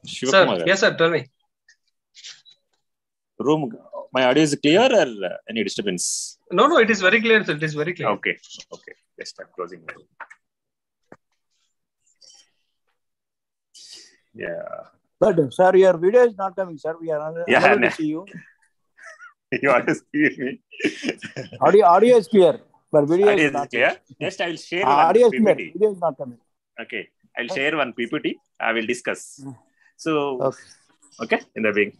Sir, yes, sir. Tell me. Room. My audio is clear or any disturbance? No, it is very clear, sir. It is very clear. Okay. Just I'm closing. Yeah. But sir, your video is not coming, sir. We are unable to see you. You want to see me? Audio is clear, but video is not clear. Next, I will share audio one is clear. PPT. Video is not coming. Okay, I will share one PPT. I will discuss. So, okay, in the beginning.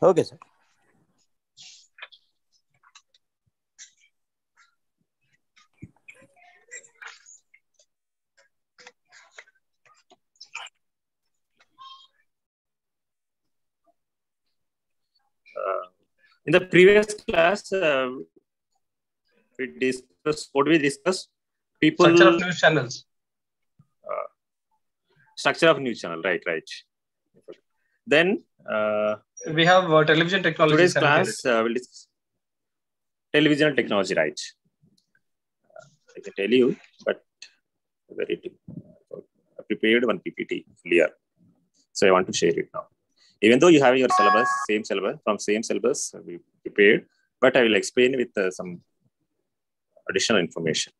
Okay, sir. In the previous class, we discussed what we discussed. People structure of news channels. Structure of news channel, right. Then we have television technology. Today's class will discuss television technology, right? I can tell you, but I prepared one PPT clear, so I want to share it now. Even though you have your syllabus, same syllabus we prepared, but I will explain with some additional information.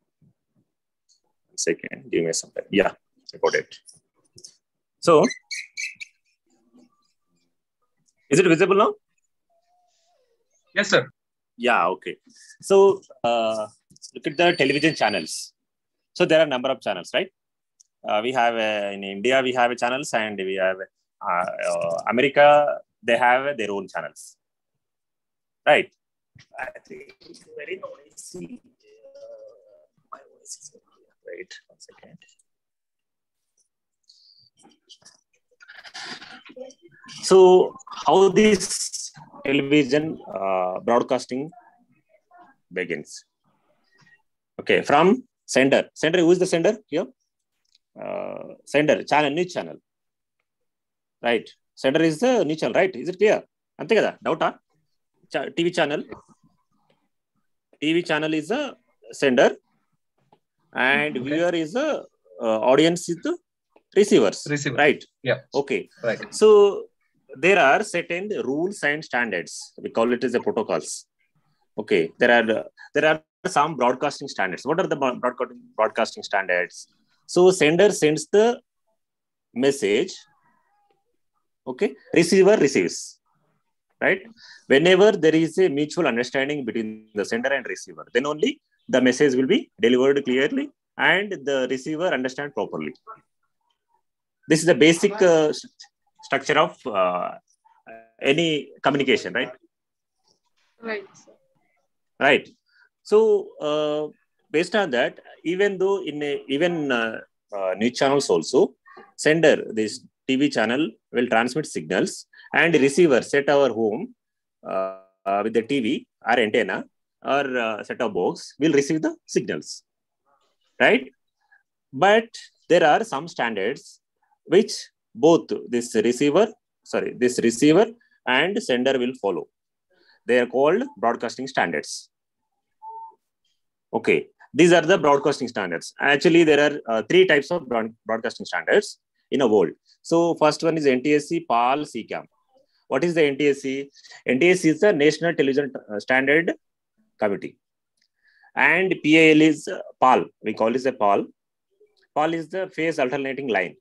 1 second, give me some time. Yeah, I got it. So, is it visible now? Yes, sir. Yeah, okay. So, look at the television channels. So, there are a number of channels, right? We have in India, we have channels, and we have America, they have their own channels, right? I think it's very noisy. My voice is wait 1 second. So, how this television broadcasting begins? Okay, from sender. Sender, who is the sender here? Sender, channel, news channel. Right. Sender is the news channel, right? Is it clear? Ante kada? Doubt? TV channel. TV channel is a sender, and viewer is the audience is the receivers. Right? Yeah. Okay. Right. So there are certain rules and standards. We call it as the protocols. Okay. There are some broadcasting standards. What are the broadcasting standards? So sender sends the message. Okay. Receiver receives. Right. Whenever there is a mutual understanding between the sender and receiver, then only the message will be delivered clearly and the receiver understand properly. This is the basic structure of any communication, right? Right. Right. So based on that, even though in news channels also, sender, this TV channel will transmit signals, and receiver set our home with the TV or antenna or set-top box will receive the signals, right? But there are some standards which both this receiver and sender will follow. They are called broadcasting standards. Okay, these are the broadcasting standards. Actually, there are 3 types of broadcasting standards in a world. So first one is NTSC, PAL, CCAM. What is the NTSC? NTSC is the National Television Standard Committee. And PAL is PAL. We call it a PAL. PAL is the phase alternating line.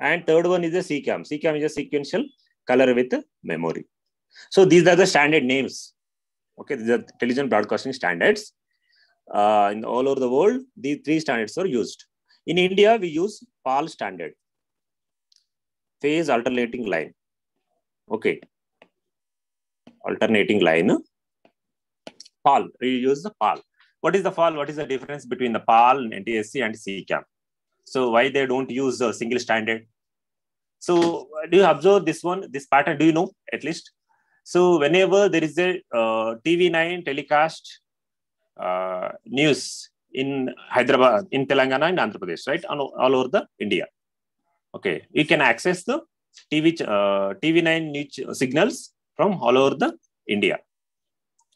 And third one is the CCAM. CCAM is a sequential color with memory. So these are the standard names. Okay, these are television broadcasting standards. In all over the world, these 3 standards are used. In India, we use PAL standard. Phase alternating line. Okay. Alternating line. PAL. We use the PAL. What is the PAL? What is the difference between the PAL, NTSC, and CCAM? So why they don't use a single standard? So do you observe this pattern? Do you know at least? So whenever there is a TV9 telecast news in Hyderabad, in Telangana and Andhra Pradesh, right? All over the India. Okay, you can access the TV9 news signals from all over the India.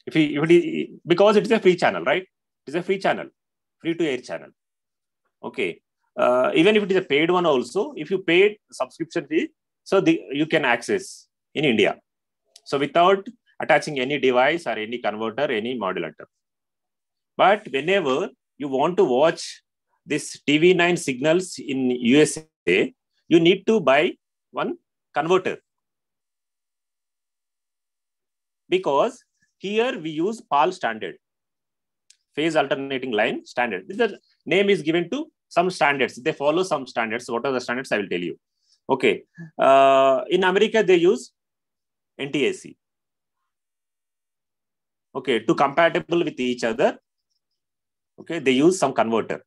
Because it is a free channel, right? It is a free channel, free to air channel. Okay. Even if it is a paid one also, if you paid subscription fee, so you can access in India. So without attaching any device or any converter, any modulator. But whenever you want to watch this TV9 signals in USA, you need to buy one converter. Because here we use PAL standard, phase alternating line standard. The name is given to some standards. They follow some standards. What are the standards? I will tell you. Okay. In America, they use NTSC. Okay. To compatible with each other, okay, they use some converter.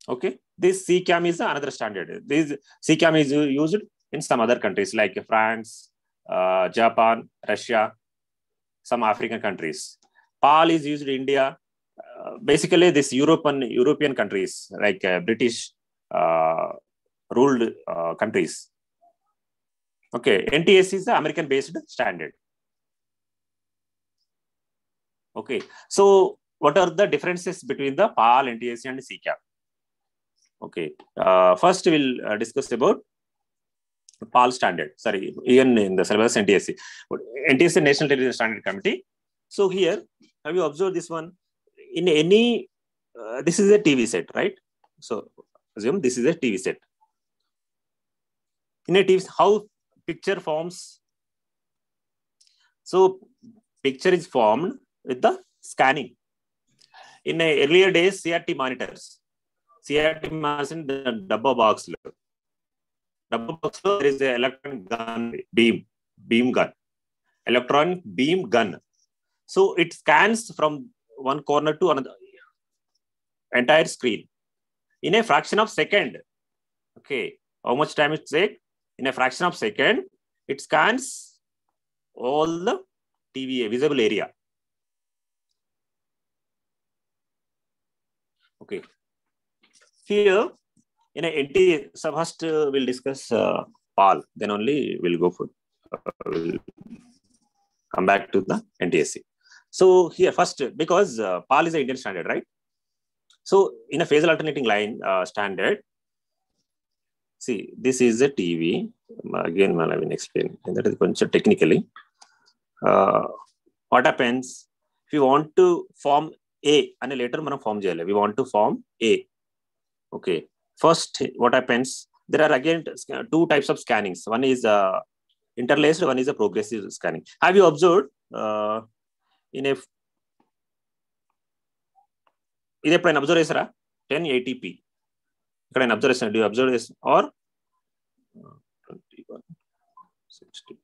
Okay. This CCAM is another standard. This CCAM is used in some other countries like France, Japan, Russia, some African countries. PAL is used in India. Basically, this European countries like British ruled countries. Okay, NTSC is the American-based standard. Okay, so what are the differences between the PAL, NTSC, and CCAM? Okay, first we'll discuss about PAL standard. Sorry, even in the syllabus NTSC. NTSC National Television Standard Committee. So here, have you observed this one? In any, this is a TV set, right? So assume this is a TV set. In a TV, how picture forms? So picture is formed with the scanning. In earlier days, CRT monitors. CRT monitors in the double box. Double box, there is an electron gun, beam gun. Electron beam gun. So it scans from one corner to another, entire screen in a fraction of second. Okay, how much time it takes? In a fraction of second, it scans all the TV visible area. Okay, here in a NT, so first we'll discuss PAL, then only we'll go for we'll come back to the NTSC. So here first, because PAL is an Indian standard, right? So in a phasal alternating line standard, see, this is a TV. Again, I will explain. And that is technically. What happens if you want to form A and later form we want to form A. Okay. First, what happens? There are again two types of scannings. One is interlaced, one is a progressive scanning. Have you observed in a this is an observation 1080p. An observation. Do you observe this or 2160?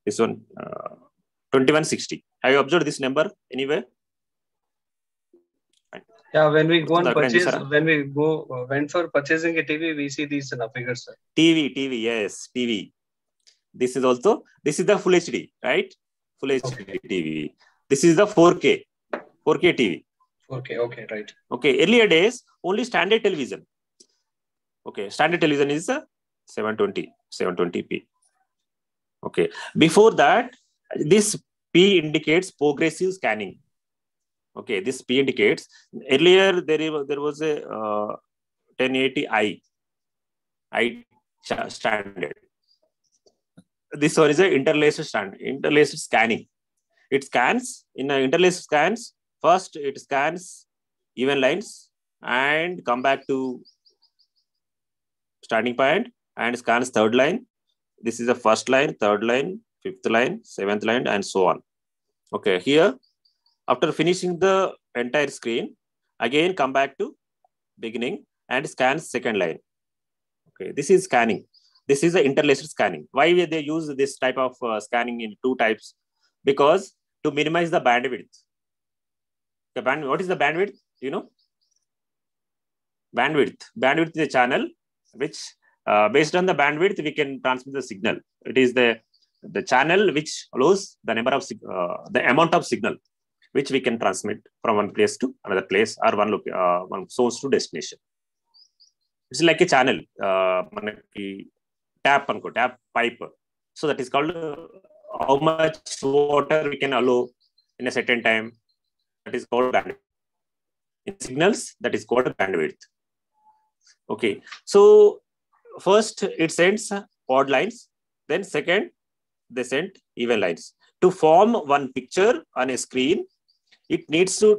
This one 2160. Have you observed this number anywhere? Yeah, when we go and purchase, when we go went for purchasing a TV, we see these figures, sir. TV, yes, TV. This is also, this is the Full HD, right? Full HD TV. This is the 4K TV. 4K, okay, right. Okay, earlier days, only standard television. Okay, standard television is 720p. Okay, before that, this P indicates progressive scanning. Okay, this P indicates, earlier there was a 1080i standard. This one is an interlaced standard, interlaced scanning. It scans, in interlaced scans, first it scans even lines and come back to starting point and scans third line. This is the first line, third line, fifth line, seventh line, and so on. Okay, here, after finishing the entire screen, again come back to beginning and scans second line. Okay, this is scanning. This is the interlaced scanning. Why they use this type of scanning in two types? Because to minimize the bandwidth. The bandwidth. What is the bandwidth? You know? Bandwidth. Bandwidth is a channel which, based on the bandwidth, we can transmit the signal. It is the channel which allows the number of the amount of signal which we can transmit from one place to another place or one source to destination. It's like a channel, tap pipe. So that is called how much water we can allow in a certain time. That is called bandwidth. In signals, that is called bandwidth. Okay, so first it sends odd lines, then second they send even lines. To form one picture on a screen, it needs to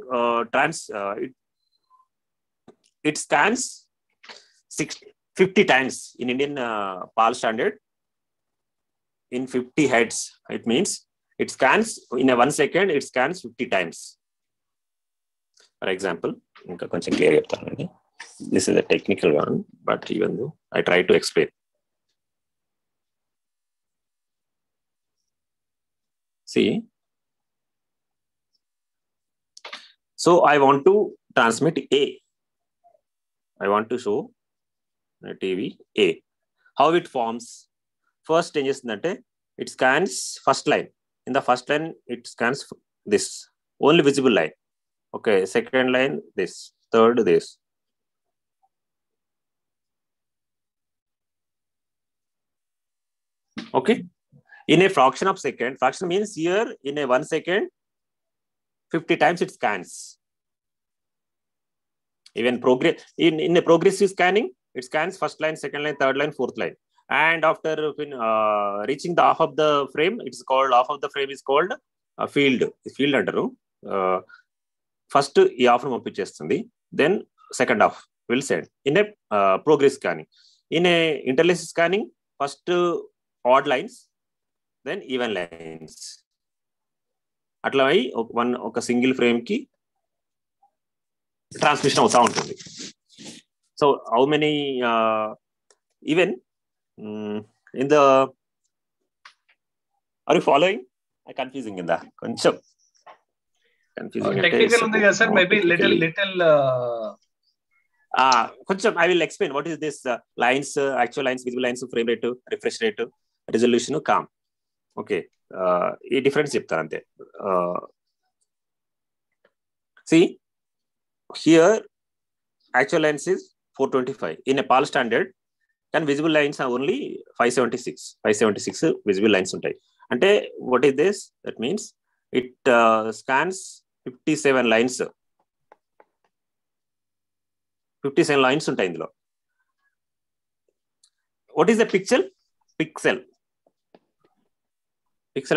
it scans 50 times in Indian PAL standard. In 50 heads, it means it scans in a 1 second, it scans 50 times. For example, this is a technical one, but even though I try to explain. See, so I want to transmit A. I want to show a TV A. How it forms? First stage is that it scans first line. In the first line, it scans this only visible line. Okay, second line this, third this. Okay, in a fraction of second, fraction means here in a 1 second, 50 times it scans. Even progress in a progressive scanning, it scans first line, second line, third line, fourth line. And after reaching the half of the frame, it's called half of the frame is called field. Field under first half from then second half will send in a progress scanning. In a interlaced scanning, first odd lines, then even lines. Atla one oka single frame ki transmission అవుతా ఉంటుంది. So how many even in the, are you following? I'm confusing in that. Koncham confusing. Technical ఉంది కదా sir, maybe little koncham I will explain what is this lines, actual lines, visible lines, frame rate, refresh rate, resolution, calm. Okay, ఈ difference చెప్తాను అంతే. See, here actual lines is 425. In a PAL standard, and visible lines are only 576 visible lines ఉంటాయి. అంటే what is this? That means it scans 57 lines. 57 lines ఉంటాయి ఇందులో. What is the pixel? Pixel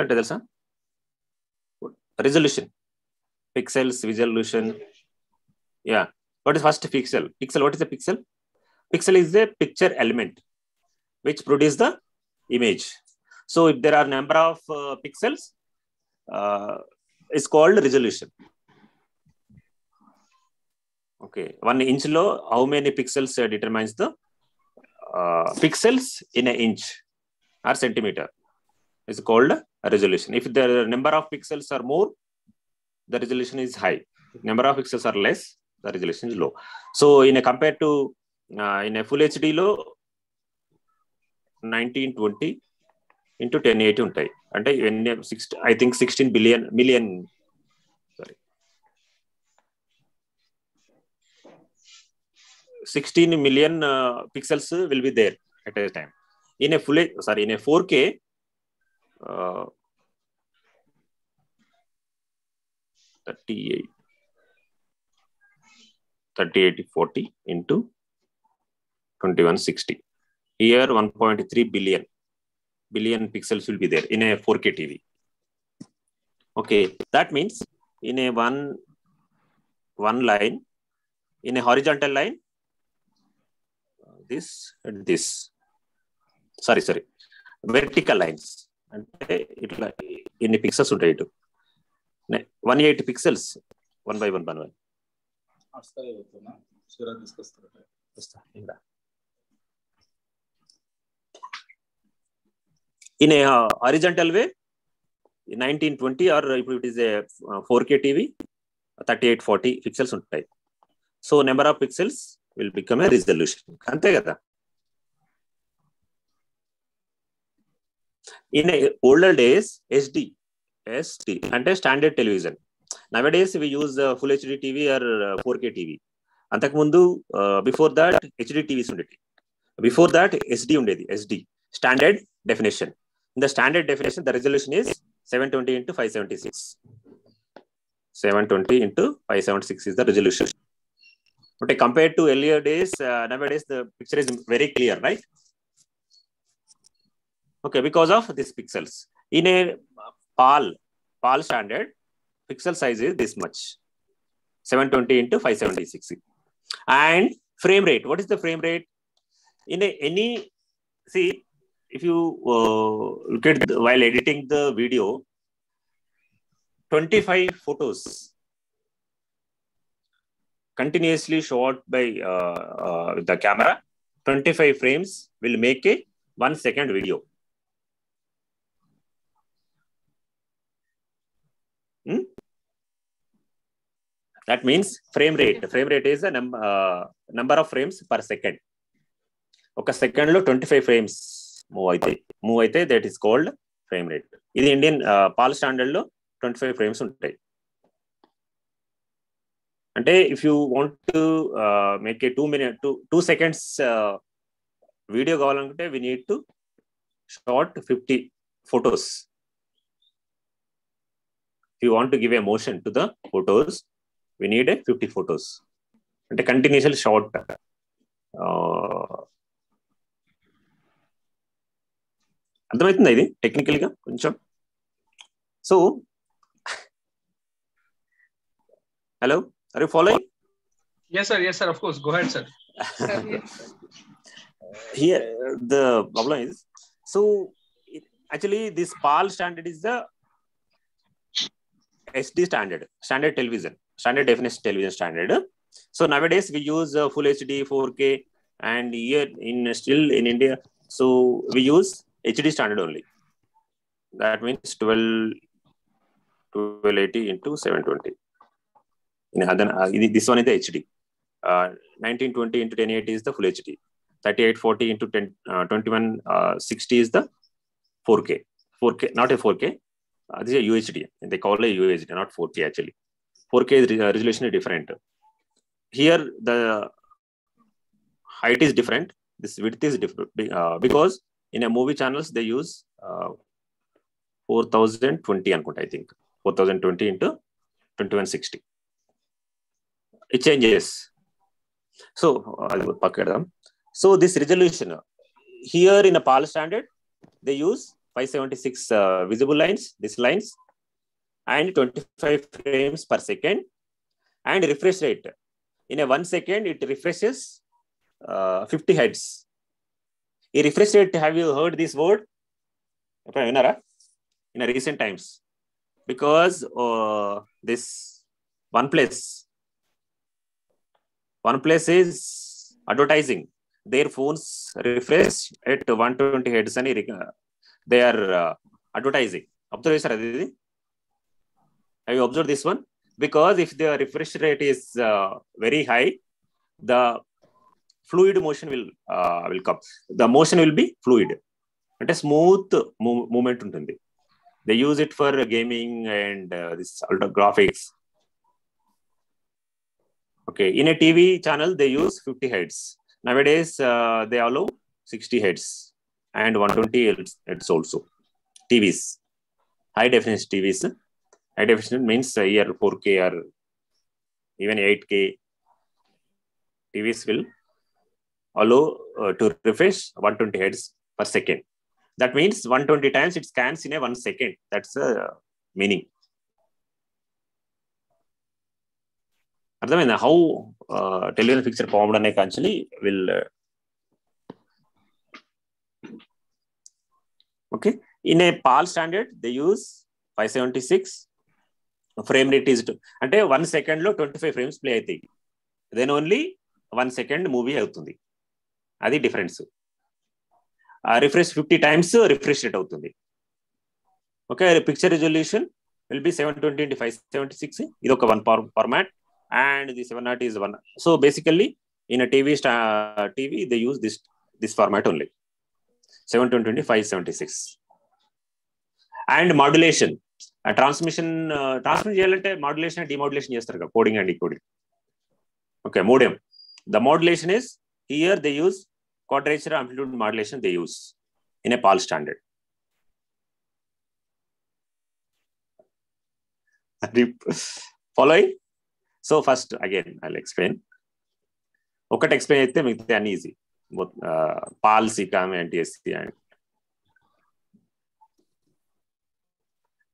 అంటే తెలుసా? Resolution. Pixels, resolution. Yeah. What is first pixel? Pixel, what is a pixel? Pixel is a picture element which produces the image. So if there are number of pixels, it's called resolution. Okay, 1 inch low, how many pixels determines the pixels in an inch or centimeter is called a resolution. If the number of pixels are more, the resolution is high. If number of pixels are less, the resolution is low. So in a compared to in a full HD low 1920 into 1080 ఉంటాయి. అంటే I think 16 million 16 million pixels will be there at a time. In a in a 4K 3840 into 2160. Here 1.3 billion pixels will be there in a 4K TV. Okay, that means in a one line, in a horizontal line, this and this. Sorry, vertical lines. And it in a pixels ఉంటాయి 180 pixels 1 by 1. In a horizontal way, 1920 or if it is a 4K TV, 3840 pixels ఉంటాయి. So number of pixels will become a resolution. అంతే కదా. In older days, SD అంటే standard television. Nowadays we use full HD TV or 4K TV. అంతకుముందు before that HD TVs ఉండేది. Before that SD ఉండేది. SD standard definition. In the standard definition, the resolution is 720 into 576. 720 into 576 is the resolution. But compared to earlier days, nowadays the picture is very clear, right? Okay, because of these pixels. In a PAL standard, pixel size is this much, 720 into 576. And frame rate, what is the frame rate? In see, if you look at while editing the video, 25 photos continuously shot by the camera, 25 frames will make a 1 second video. That means frame rate. Frame rate is a number of frames per second. ఒక second లో 25 frames move అయితే that is called frame rate. ఇది Indian PAL standard లో 25 frames ఉంటాయి. అంటే if you want to make a 2 seconds video కావాలనుకుంటే we need to shot 50 photos. If you want to give a motion to the photos we need a 50 photos. అంటే continuous short. అర్థమవుతుందా ఇది technical గా కొంచెం? So hello, are you following? Yes sir, of course, go ahead sir. Here the problem is, so actually this PAL standard is the SD standard television, standard definition television standard. So nowadays we use full HD, 4K, and here still in India, so we use HD standard only. That means 1280 into 720. This one is the HD. 1920 into 1080 is the full HD. 3840 into 2160 is the 4K. 4K, not a 4K. This is a UHD. They call it UHD, not 4K actually. 4K is resolution is different. Here the height is different. This width is different because in a movie channels they use 4020 I think 4020 into 2160. It changes. So so this resolution here in a PAL standard they use 576 visible lines, these lines, and 25 frames per second, and refresh rate in a 1 second it refreshes 50 heads. A refresh rate, have you heard this word in a recent times? Because this OnePlus is advertising their phones refresh at 120 heads and they are advertising. Have you observed this one? Because if the refresh rate is very high, the fluid motion will come. The motion will be fluid. It is smooth movement untundi. They use it for gaming and this ultra graphics. Okay, in a TV channel they use 50 heads. Nowadays they allow 60 heads and 120 heads also. TVs, high definition TVs. High definition means here 4K or even 8K TVs will allow to refresh 120 heads per second. That means 120 times it scans in a 1 second. That's the meaning. Arthamayinda how television picture formed ane actually will okay. In a PAL standard they use 576. Frame rate is అంటే 1 second లో 25 frames play అవుతాయి. Then only 1 second movie అవుతుంది. అది difference. Refresh 50 times refresh rate అవుతుంది. Okay, picture resolution will be 720 into 576. ఇది ఒక one format and the 790 is one. So basically in a TV they use this format only, 720 into 576. And modulation, transmission చేయాలంటే modulation and demodulation చేస్తారు కదా, coding and decoding. Okay, modem, the modulation is here they use quadrature amplitude modulation they use in a PAL standard. Following? So first again I'll explain. ఒకటి explain అయితే మిగతా అన్ని easy. PAL, SECAM, NTSC and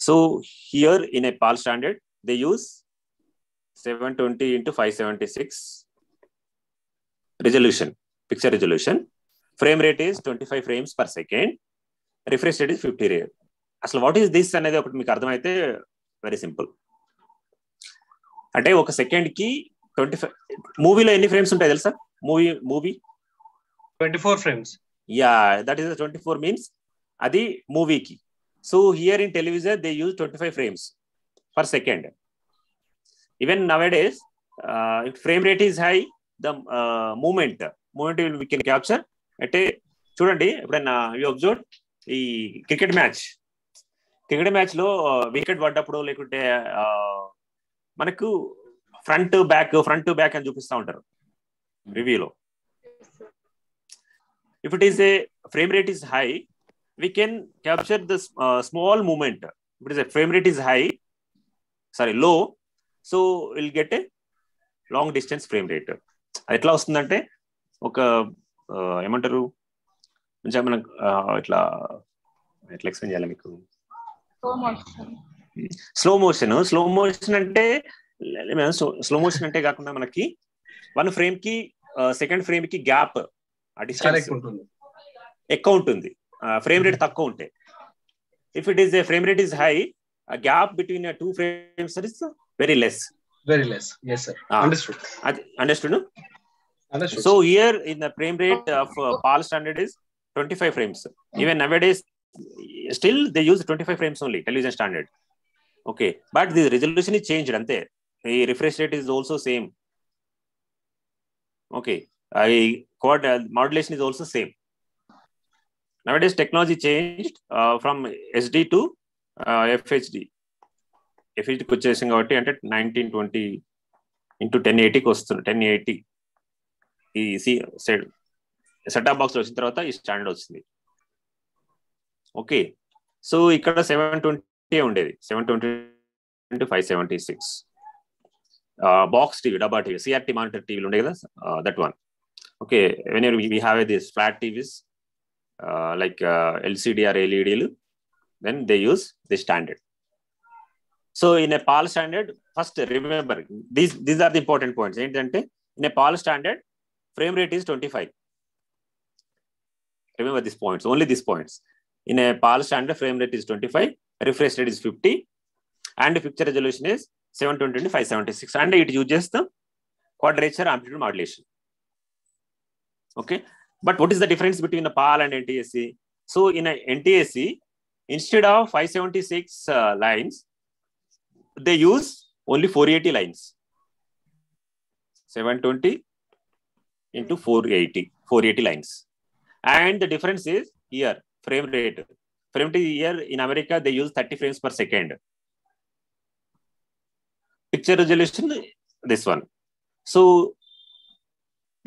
so here in a PAL standard they use 720 into 576 resolution, picture resolution. Frame rate is 25 frames per second. Refresh rate is 50 rate. అసలు what is this అనేది ఒకటి మీకు అర్థమైతే very simple. అంటే ఒక second కి 25 మూవీలో ఎన్ని ఫ్రేమ్స్ ఉంటాయి తెలుసా? Movie 24 frames. Yeah, that is 24 means అది మూవీకి. So here in television they use 25 frames per second. Even nowadays if frame rate is high, the movement we can capture అంటే చూడండి, ఎప్పుడైనా యూ అబ్జర్వ్ ఈ క్రికెట్ మ్యాచ్ లో wicket పడ్డప్పుడు లేకుంటే మనకు ఫ్రంట్ బ్యాక్ అని చూపిస్తూ ఉంటారు రివ్యూలో. If it is a frame rate is high, we can capture the small movement. If it is a frame rate is low, so we'll get a long distance frame rate. ఎట్లా వస్తుందంటే ఒక ఏమంటారు కొంచెం మనకు ఎట్లా ఎక్స్ప్లెయిన్ చేయాలి మీకు? Slow motion అంటే స్లో మోషన్ అంటే కాకుండా మనకి వన్ ఫ్రేమ్ కి సెకండ్ ఫ్రేమ్ కి గ్యాప్ ఆ డిస్టెన్స్ ఎక్కువ ఉంటుంది, ఫ్రేమ్ రేట్ తక్కువ ఉంటాయి. If it is frame rate is high, gap between two frames is very less. Yes sir. Understood. So here in the frame rate of PAL standard is 25 frames. Even nowadays still they use 25 frames only, television standard. Okay, but the resolution is changed ante. The refresh rate is also same. Okay, quad modulation is also same. Nowadays technology changed from SD to FHD. FHD కి వచ్చేసింది కాబట్టి అంటే 1920 into 1080కి వస్తుంది. 1080 ఈ set-top box వచ్చిన తర్వాత ఈ standard వచ్చింది. ఓకే, సో ఇక్కడ 720 ఉండేది, 720 into 576 బాక్స్ టీవీ, డబ్బా టీవీ, CRT మానిటర్ టీవీలు ఉండే కదా, that one. Okay, whenever we have this flat TVs like LCD or LED, then they use the standard. So in a PAL standard, first remember these are the important points. Entante in a PAL standard frame rate is 25. Remember these points, only these points. In a PAL standard frame rate is 25, refresh rate is 50, and picture resolution is 720 into 576, and it uses the quadrature amplitude modulation. Okay, but what is the difference between the PAL and NTSC? So in a NTSC, instead of 576 lines, they use only 480 lines. 720 into 480 lines. And the difference is here, frame rate here in America they use 30 frames per second. Picture resolution, this one. So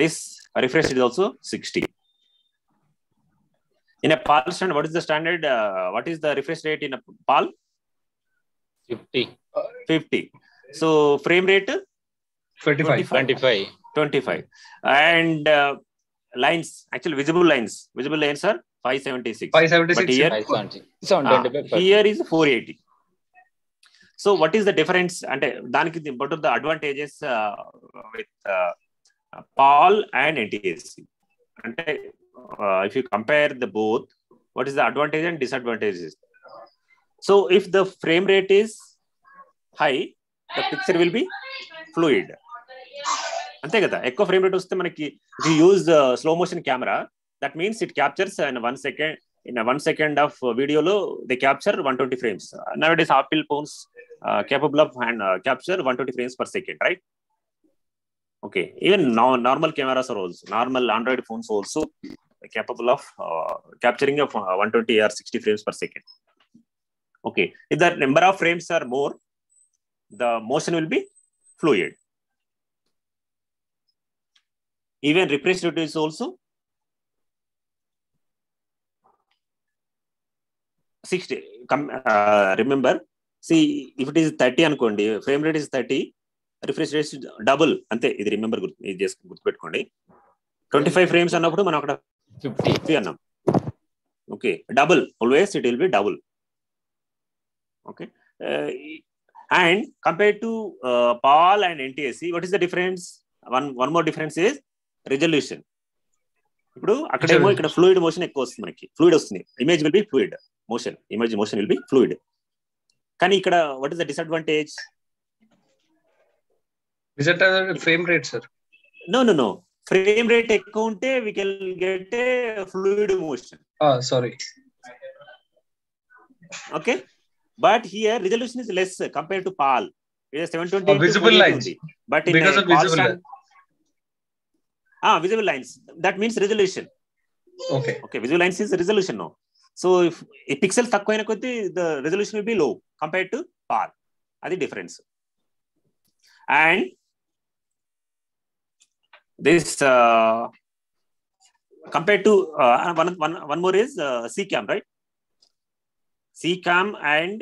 this refresh is also 60. In a PAL standard, what is the standard? What is the refresh rate in a PAL? 50. So frame rate 25. And lines, actually visible lines are 576. But here, here is 480. So what is the difference? And what are the advantages with PAL and NTSC? And if you compare the both, what is the advantage and disadvantages? So if the frame rate is high, the picture will be fluid. అంతే కదా, ఎక్కువ frame rate వస్తే మనకి if you use slow motion camera, that means it captures in 1 second. In a 1 second of video lo they capture 120 frames. Nowadays Apple phones capable of capture 120 frames per second, right? Okay, even now normal cameras are also, normal Android phones also capable of capturing of 120 or 60 frames per second. Okay, if the number of frames are more, the motion will be fluid. Even refresh rate is also 60. Remember, see, if it is 30 ankondi, frame rate is 30, refresh rate double అంతే. ఇది remember ఇది చేసుకుని గుర్తుపెట్టుకోండి. 25 frames అన్నప్పుడు మనం అక్కడ 50 అన్నాం. Okay, double always it will B double. Okay, and compared to PAL and NTSC, what is the difference? One more difference is resolution. ఇప్పుడు అక్కడేమో ఇక్కడ ఫ్లూయిడ్ మోషన్ ఎక్కువ వస్తుంది, మనకి ఫ్లూయిడ్ వస్తుంది, image will be fluid motion, image motion will be fluid. కానీ ఇక్కడ what is the disadvantage? Frame rate sir. No frame rate ఎక్కువ ఉంటే we can get a fluid motion. Sorry. Okay, but here resolution is less compared to PAL. It is 720 visible lines, but in because of visible lines. Visible lines, that means resolution. Okay, visible lines is resolution now. So if a pixel takkoina koddi the resolution will be low compared to PAL. Adi difference. And this compared to one more is CCAM, right? CCAM, and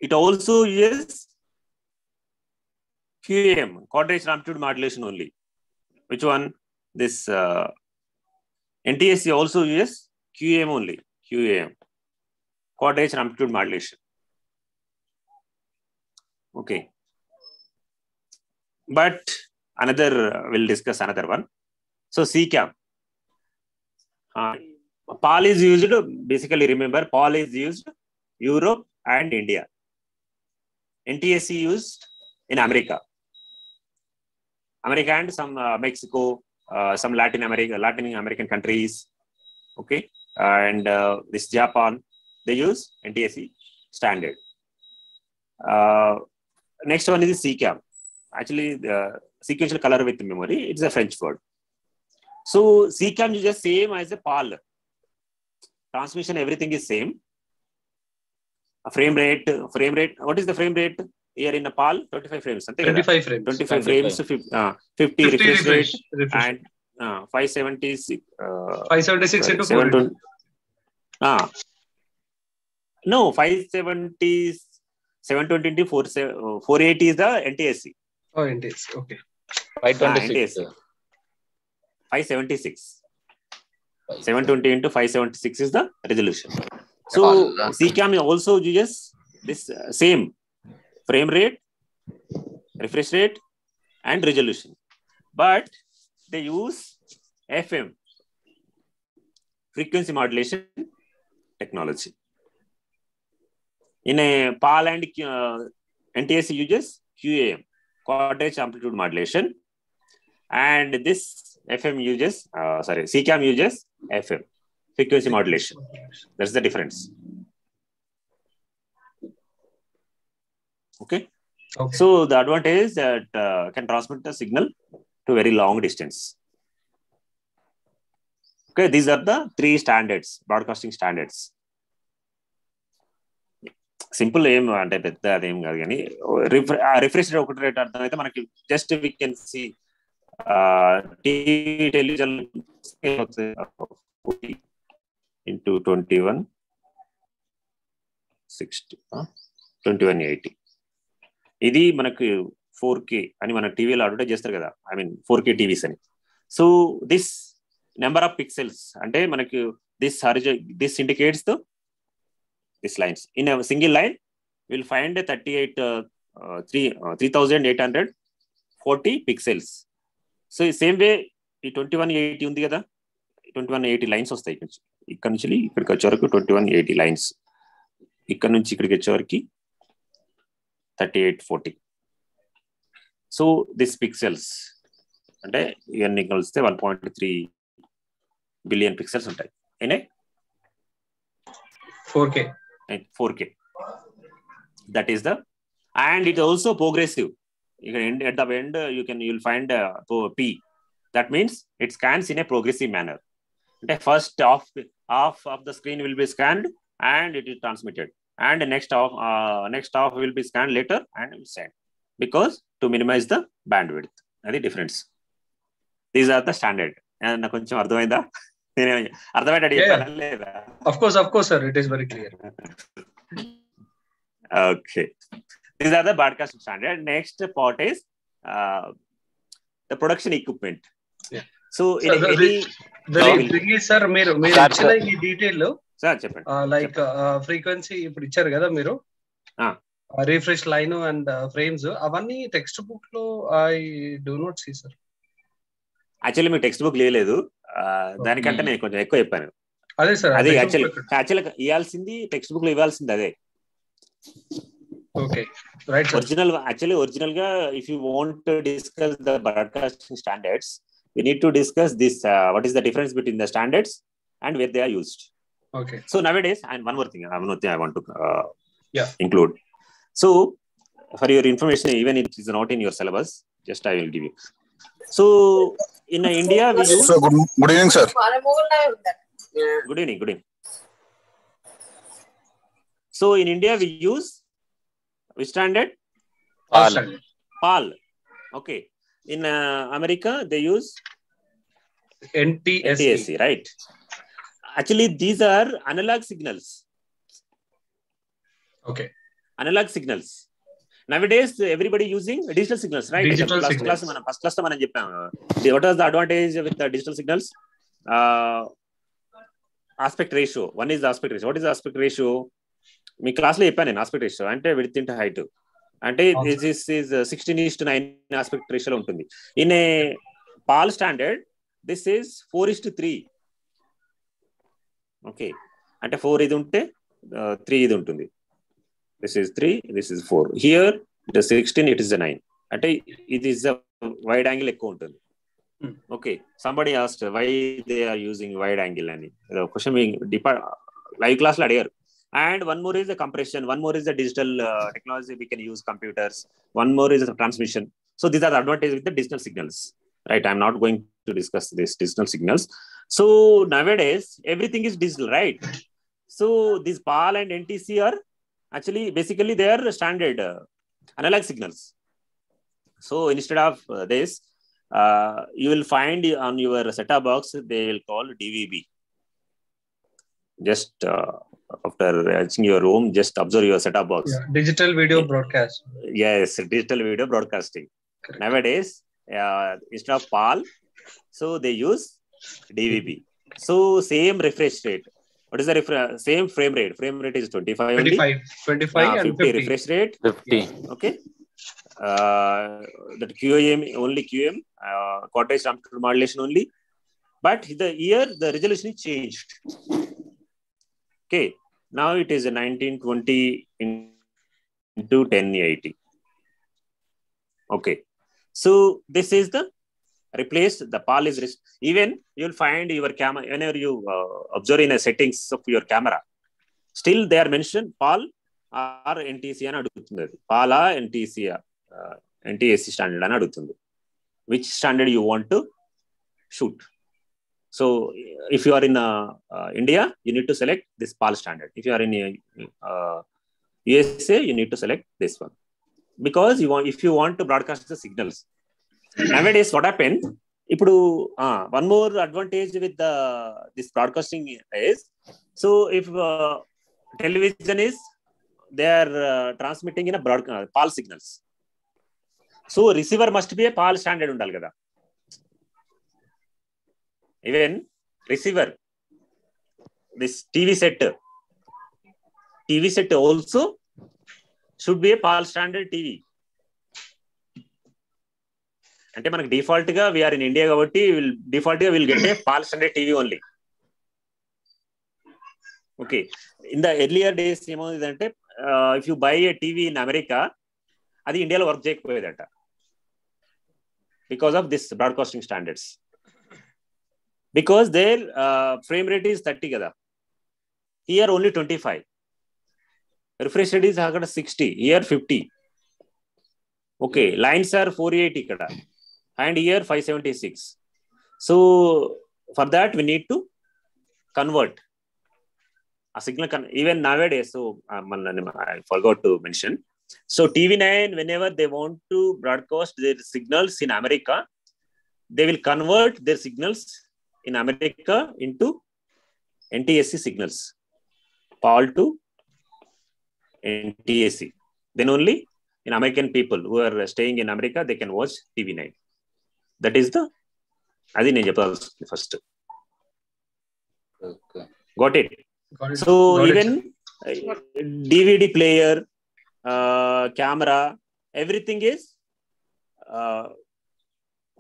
it also uses QAM, quadrature amplitude modulation only. Which one? This NTSC also uses QAM only. QAM, quadrature amplitude modulation. Okay, but another we'll discuss another one. So CCAM, PAL is used, basically remember PAL is used Europe and India. NTSC used in America and some Mexico, some Latin American countries. Okay, and this Japan, they use NTSC standard. Next one is CCAM. Actually, sequential color with memory, it's a French word. So CCAM is just same as a PAL. Transmission, everything is same. Frame rate. What is the frame rate here in a PAL? 25 frames. 25 frames. 25 frames. 50 refresh rate, and 576. 576 into 480. No, 570. 720 into 480 is the NTSC. NTSC. Okay. 526. 576. 720 into 576 is the resolution. So CCAM also uses this same frame rate, refresh rate, and resolution, but they use FM, frequency modulation technology. In a PAL and NTSC uses QAM, quadrature amplitude modulation, and this FM uses CCAM uses FM, frequency modulation. That's the difference. Okay. So the advantage is that can transmit the signal to very long distance. Okay, these are the 3 standards, broadcasting standards. Simple ఏం అంటే పెద్ద అదేం కాదు, కానీ refresh ఒకటి rate అర్థమైతే మనకి just we can see TV television into 2160 ఇది మనకు 4K అని మన టీవీలో అడ్వర్టైజ్ చేస్తారు కదా, ఐ మీన్ 4K టీవీస్ అని. So this number of pixels అంటే మనకు this indicates the these lines. In a single line, we will find 3840 pixels. So same way, 2180 ఉంది కదా, 2180 lines వస్తాయి. ఇక్కడ నుంచి ఇక్కడికి వచ్చే వరకు 2180 lines, ఇక్కడ నుంచి ఇక్కడికి వచ్చే వరకు 3840. సో దిస్ పిక్సెల్స్ అంటే ఇవన్నీ కలిస్తే 1.3 బిలియన్ పిక్సెల్స్ ఉంటాయి. అయినా 4K. That is the, and it also progressive. You can at the end you'll find P. That means it scans in a progressive manner. The first half of the screen will be scanned and it is transmitted, and the next half will be scanned later and will send, because to minimize the bandwidth. That's the difference. These are the standard. And కొంచెం అర్థమైందా? Of course, sir. It is very clear. Okay. These are the broadcasting standard. Next part is the production equipment. Yeah. So in any thing is, sir, మీరు ఇచ్చిన ఈ detail sir చెప్పండి. Like frequency ఇప్పుడు ఇచ్చారు కదా మీరు, రిఫ్రెష్ లైన్ అండ్ ఫ్రేమ్స్, అవన్నీ textbook లో I do not see sir. Actually మీ టెక్స్ట్ బుక్ లేదు, దానికంటే నేను కొంచెం ఎక్కువ చెప్పాను. అదే సార్, అది యాక్చువల్గా ఇవ్వాల్సింది టెక్స్ట్ బుక్ లో ఇవ్వాల్సింది అదే. Okay, right. ఒరిజినల్ గా if you want to discuss the broadcasting standards, we need to discuss this what is the difference between the standards and where they are used. Okay. So nowadays, and one more thing I want to include. So for your information, even if it is not in your syllabus, just I will give you. So in India we use... So good evening, sir. Good evening. So in India we use which standard? PAL. Okay. In America, they use NTSC, right? Actually, these are analog signals. Okay. Analog signals. Nowadays, everybody using digital signals, right? Digital signals. First class, what was the advantage with the digital signals? Aspect ratio. One is the aspect ratio. What is the aspect ratio? మీ క్లాస్లో చెప్పాను నేను aspect ratio అంటే width into height. అంటే this is 16:9 aspect ratio ఉంటుంది. In a PAL standard, this is 4:3. Okay, అంటే 4 ఇది ఉంటే 3 ఇది ఉంటుంది. This is 3, this is 4. Here it is 16, it is a 9. అంటే it is a wide angle ఎక్కువ ఉంటుంది. Okay, somebody asked why they are using wide angle అని question live క్లాస్లో అడిగారు. And one more is the compression, one more is the digital technology, we can use computers, one more is the transmission. So these are the advantages with the digital signals, right? I'm not going to discuss this digital signals. So nowadays everything is digital, right? So these PAL and NTC are actually basically they are standard analog signals. So instead of this, you will find on your set-top box they will call DVB. Just after reaching your room, just observe your set-top box. Yeah, digital video broadcast. Yes, digital video broadcasting. Correct. Nowadays, instead of PAL, so they use DVB. So same refresh rate. What is the same frame rate? Frame rate is 25 only. 25 and 50. Refresh rate 50. Okay. That QAM only QM, quantized amplitude modulation only. But here the resolution is changed. Okay. Now it is a 1920 into 1080. Okay. So this is the replaced. The PAL is even you will find your camera whenever you observe in a settings of your camera. Still they are mentioned PAL or NTC అని అడుగుతుంది. PAL or NTC NTSC standard అని అడుగుతుంది. Which standard you want to shoot? So if you are in India, you need to select this PAL standard. If you are in USA, you need to select this one. Because if you want to broadcast the signals. Nowadays, what happened? One more advantage with this broadcasting is, so if television is, they are transmitting in a PAL signals. So receiver must be a PAL standard undali kada. Even receiver, this TV set also should be a PAL standard TV. అంటే మనకి default గా we are in India కాబట్టి default గా will get a PAL standard TV only. Okay, in the earlier days ఏమవుతుందంటే if you buy a TV in America, అది ఇండియాలో work చేయకపోయేదట because of this broadcasting standards. Because their frame rate is 30 kada. Here only 25. Refresh rate is 60. Here 50. Okay, lines are 480 kada. And here 576. So for that we need to convert a signal. Even nowadays, so I forgot to mention. So TV9, whenever they want to broadcast their signals in America, they will convert their signals in America into NTSC signals, PAL to NTSC. Then only in American people who are staying in America, they can watch TV9. That is the adi nenu cheppalsindi first. Okay. Got it? Got it. So Got it, even DVD player, camera, everything is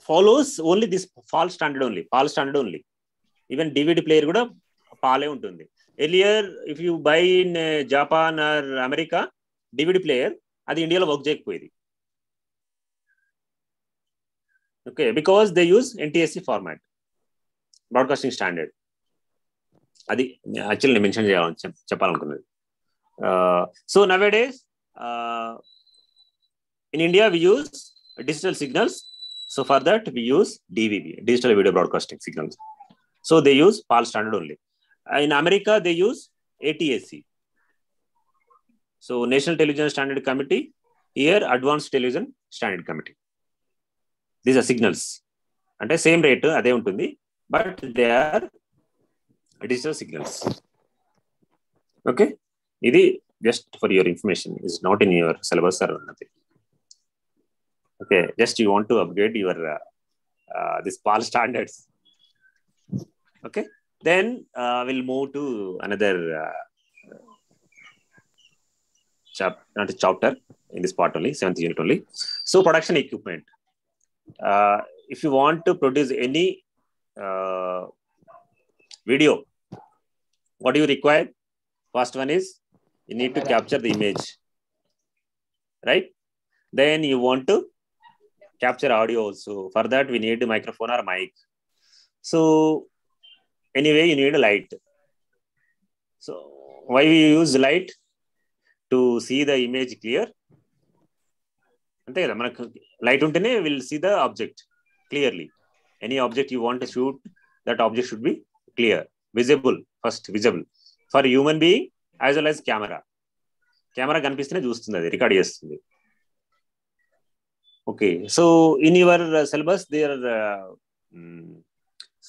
follows only this PAL standard only. Even DVD player kuda PAL untundi. Earlier, if you buy in Japan or America, DVD player, adi India lo work cheyakapoyedi. Okay, because they use NTSC format, broadcasting standard. Adi actually I mention cheppalanukunnadi. So nowadays, in India we use digital signals. So for that we use DVB, digital video broadcasting signals. So they use PAL standard only. In America they use ATSC. So National Television Standard Committee, here Advanced Television Standard Committee. These are signals. Ante same rate ade untundi, but they are digital signals. Okay, idi just for your information, is not in your syllabus or nothing. Okay, just you want to upgrade your this PAL standards. Okay, then we'll move to another chapter in this part only, 7th unit only. So production equipment. If you want to produce any video, what do you require? First one is you need to capture the image, right? Then you want to capture audio also. For that we need a microphone or mic. So anyway, you need a light. So why we use light? To see the image clear. Ante kada manaku light untene will see the object clearly. Any object you want to shoot, that object should be clear, visible, first visible for human being as well as camera. Camera kanipistune చూస్తుంది, అది record చేస్తుంది. Okay, so in your syllabus their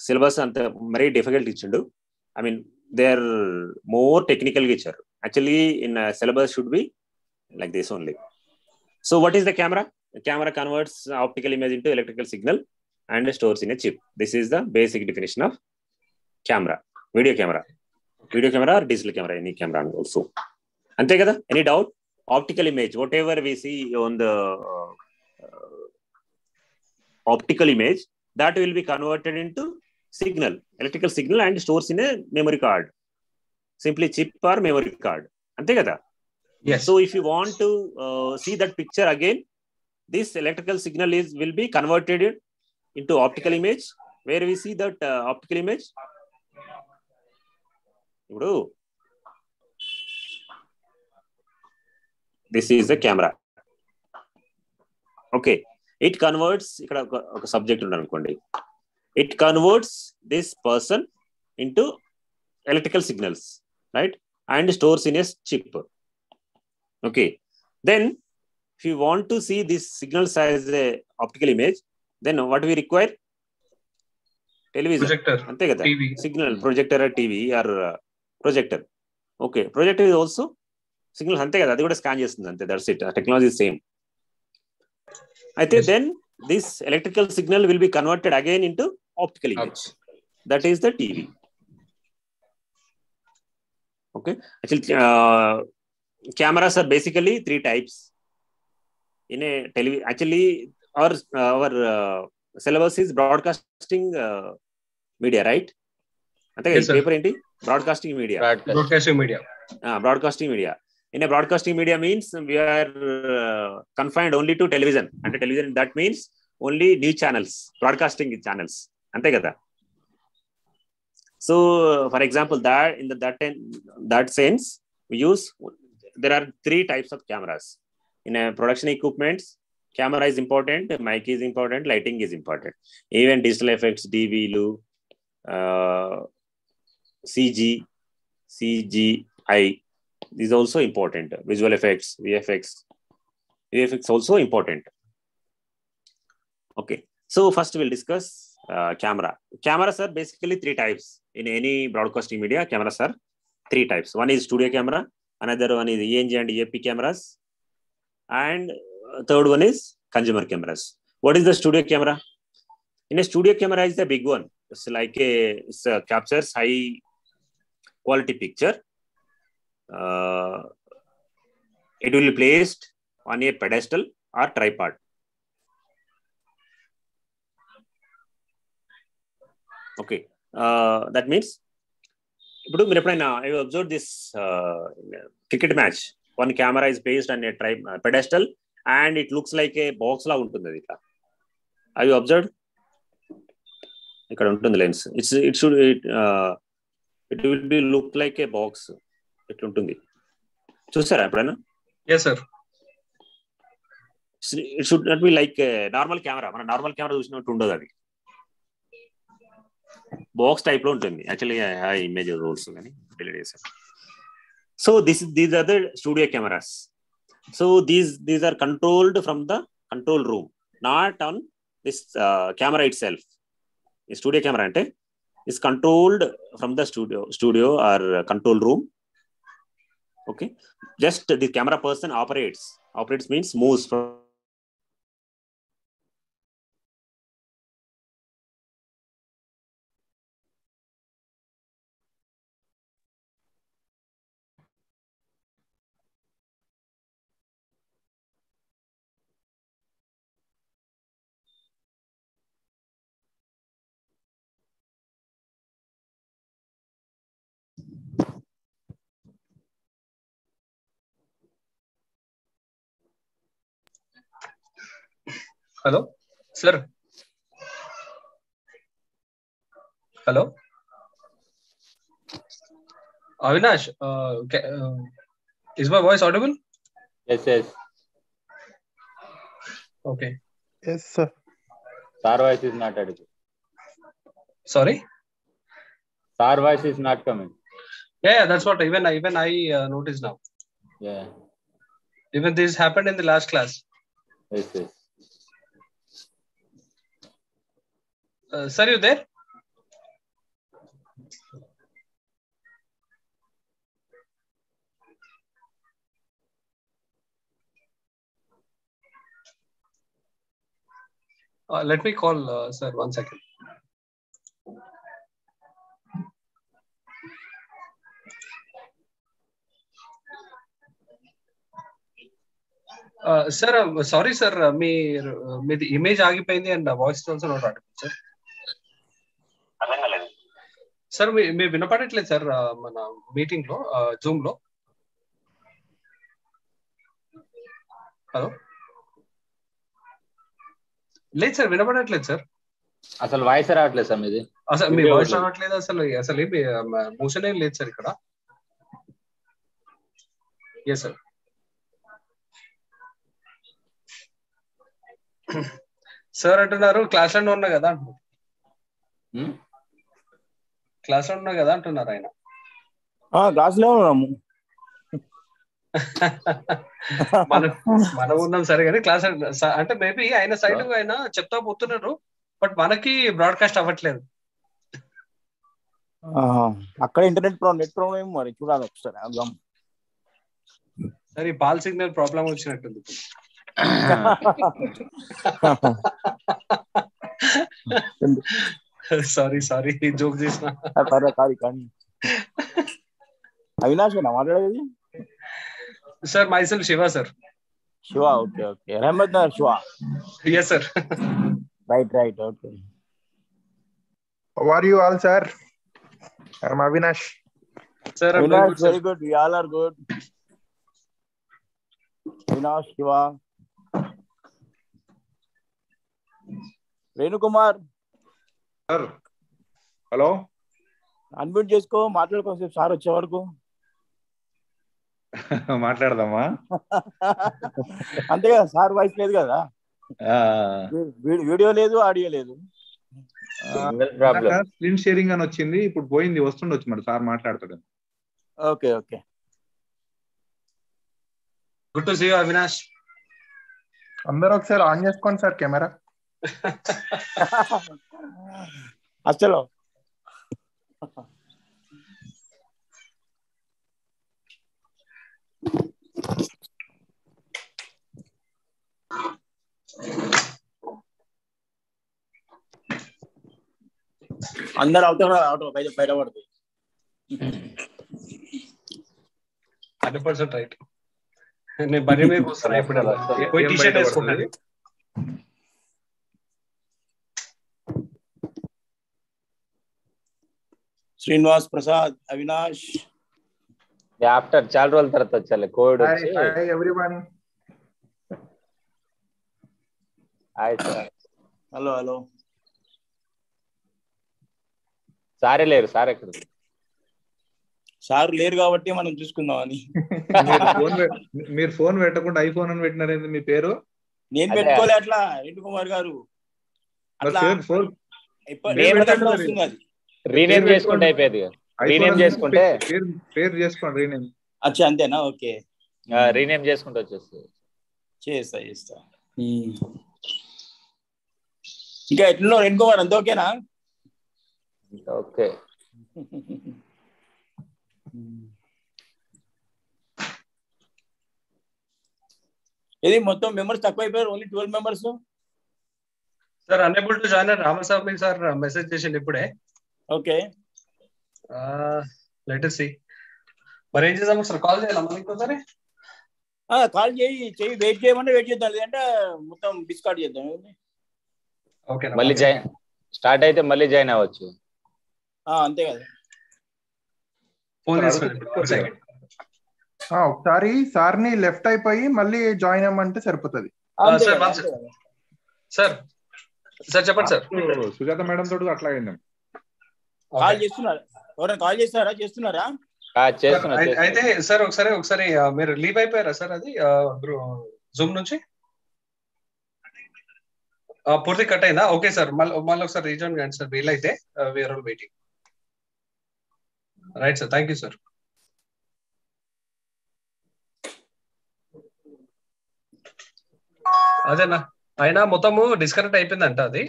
syllabus anta very difficult ఇచ్చిండు. I mean they are more technical ga icharu. Actually in syllabus should be like this only. So what is the camera? The camera converts optical image into electrical signal and stores in a chip. This is the basic definition of camera. Video camera or digital camera, any camera also. Ante kada? Any doubt? Optical image, whatever we see on the optical image, that will be converted into signal, electrical signal, and stores in a memory card. Simply chip or memory card. Ante kada? Yes. So if you want to see that picture again, this electrical signal will be converted into optical image. Where we see that optical image? This is the camera. Okay, it converts ikkada oka subject undu anukondi. It converts this person into electrical signals, right? And stores in a chip. Okay, then if you want to see this signals as a optical image, then what we require? Television. Projector. Ante kada? TV. Signal, projector or TV or projector. Okay, projector is also signal ante kada, adi kuda scan chestundi ante. That's it. Technology is same. Aithe Yes. then this electrical signal will be converted again into optical image. That is the TV. Okay, actually cameras are basically 3 types in a television. Actually our syllabus is broadcasting media, right? Yes, sir. Paper enti broadcasting media. Broadcasting media. Broadcasting media. In a broadcasting media means we are confined only to television. And television, that means only news channels, broadcasting channels. Ante kada. So for example, that in that sense we use, there are 3 types of cameras. In a production equipments, camera is important, mic is important, lighting is important. Even digital effects, DV, LU, CG, CGI, these also important. Visual effects, VFX also important. Okay, so first we'll discuss camera. Cameras are basically 3 types. In any broadcasting media, cameras are 3 types. One is studio camera, another one is ENG and EAP cameras, and third one is consumer cameras. What is the studio camera? In a studio camera is the big one. It's like it captures high quality picture. It will be placed on a pedestal or tripod. Okay, that means ఇప్పుడు మీరు ఎప్పుడైనా I observe this cricket match one camera is based on a pedestal and it looks like a box లా ఉంటుంది అది ఇట్లా. I observe ఇక్కడ ఉంటుంది lens. It will be look like a box ఇట్లా ఉంటుంది. చూసారా ఎప్పుడైనా? yes sir. It should not be like normal camera. మన నార్మల్ కెమెరా చూసినట్టు ఉండదు, అది బాక్స్ టైప్ లో ఉంటుంది. యాక్చువల్లీ ఇమేజ్ రోల్స్ కానీ డిలీట్ చేశాను. So these are the studio cameras. So these are controlled from the control room, not on this camera itself. ఈ studio camera అంటే is controlled from the studio or control room. Okay, just the camera person operates means moves from hello sir. Hello Avinash, is my voice audible? Yes, yes. Okay. Yes, sir. Star voice is not audible. Sorry? Star voice is not coming. Yeah, that's what even I noticed now. Yeah. Even this happened in the last class. Yes, yes. Sir, you there? Let me call sir, 1 second. Sir, sorry sir, మీది image ఆగిపోయింది and voice also not audible sir. Sir మీ వినపడట్లేదు sir మన meeting లో Zoom లో. Hello, లేదు sir వినపడట్లేదు sir. అసలు వాయిస్ రావట్లేదు సార్ మీది. అసలు మీ వాయిస్ రావట్లేదు, అసలు ఏమి మోషన్ ఏం లేదు సార్ ఇక్కడ. Yes sir. సార్ అంటున్నారు క్లాస్ లో ఉన్నా కదా అంటున్నారు. క్లాస్ లో ఉన్నా కదా అంటున్నారు ఆయన. క్లాస్ లో ఉన్నాము, మనం ఉన్నాం సరే కానీ క్లాస్ అంటే మేబీ ఆయన సైడ్ ఆయన చెప్తా పోతున్నారు, బట్ మనకి బ్రాడ్కాస్ట్ అవ్వట్లేదు. అక్కడ నెట్ ప్రాబ్లం మరి చూడాలి ఒకసారి. సరే పాల్ సిగ్నల్ ప్రాబ్లం వచ్చినట్టుంది. సారీ జోక్ చేసిన. కానీ అవినాష్ మాట్లాడేది sir myself Shiva sir. Shiva, okay okay. Rahmat Nagar Shiva. yes sir. right okay. How are you all, sir? I'm Avinash. Sir, I'm Avinash, very good. We all are good. Avinash, Shiva, Renu Kumar. Sir, hello. Unmute చేసుకో, మాట్లాడుకో సేపు sir వచ్చే వరకు. మాట్లాడదామా? అంతే కదా, sir voice లేదు కదా, వీడియో లేదు, ఆడియో లేదు. స్క్రీన్ షేరింగ్ అని వచ్చింది, ఇప్పుడు పోయింది, వస్తుండొచ్చు మరి సార్ మాట్లాడతాడు. Okay okay. Good to see you Avinash. అందరూ ఒకసారి ఆన్ చేసుకోండి సార్ కెమెరా. అసలు అందరు అవుతారు బయట పడుతుంది. 100% రైట్. నేను బండి మీద కూర్చున్నా ఎప్పుడన్నా పోయి టీ షర్ట్ వేసుకుంటాను. శ్రీనివాస్ ప్రసాద్, అవినాష్ ఆఫ్టర్ చాలా రోజుల తర్వాత వచ్చాలి కోవిడ్ వచ్చి. Hi everyone. Hi sir. Hello hello. సారే లేరు, సార్ ఎక్కడ? సార్ లేరు కాబట్టి మనం చూసుకుందామని. మీరు ఫోన్ పెట్టకుండా ఐఫోన్ అని పెట్టినారేంది మీ పేరు? నేను పెట్టుకోలే అట్లా. రెడ్డి కుమార్ గారు రీనేమ్ చేసుకుంటే అయిపోయేది. రీనేమ్ చేసుకుంటే పేరు చేసుకోండి. రీనేమ్ అచ్చా, అంతేనా? ఓకే, రీనేమ్ చేసుకుంటే వచ్చేస్తుంది. చేస్తా. ఇంకా ఎట్లా రెడ్డి కుమార్, అంత ఓకేనా? ఓకే. ఇది మొత్తం మెంబర్స్ తక్కువ అయిపోయారు, only 12 members. Sir unable to join Ramaswamy sir message చేసిండు ఇప్పుడే. Okay, let us see. మరి ఏం చేద్దాం సార్? కాల్ చేయాలా మళ్ళీ ఇంకోసారి? కాల్ చేయి వెయిట్ చేయమంటే వెయిట్ చేద్దాం, లేదంటే మొత్తం డిస్కార్డ్ చేద్దాం. ఓకే, మళ్ళీ జాయిన్ స్టార్ట్ అయితే మళ్ళీ జాయిన్ అవ్వచ్చు. అంతే కదా. ఒకసారి సార్ని లెఫ్ట్ అయిపోయి మళ్ళీ జాయిన్ అవ్వమంటే సరిపోతుంది. సార్ చెప్పండి సార్. సుజాత మేడం తోడు అట్లా అయింది. కాల్ చేస్తున్నారా? ఎవరైనా కాల్ చేస్తున్నారా? అయితే సార్ ఒకసారి మీరు లీవ్ అయిపోయారా సార్? అది జూమ్ నుంచి పూర్తి కట్ అయిందా? ఓకే సార్, మళ్ళీ ఒకసారి రీజాయిన్ కండి సార్ వీలైతే. We're all waiting. Right sir, thank you sir. అదేనా, అయినా మొత్తము డిస్కనెక్ట్ అయిపోయిందంట అది.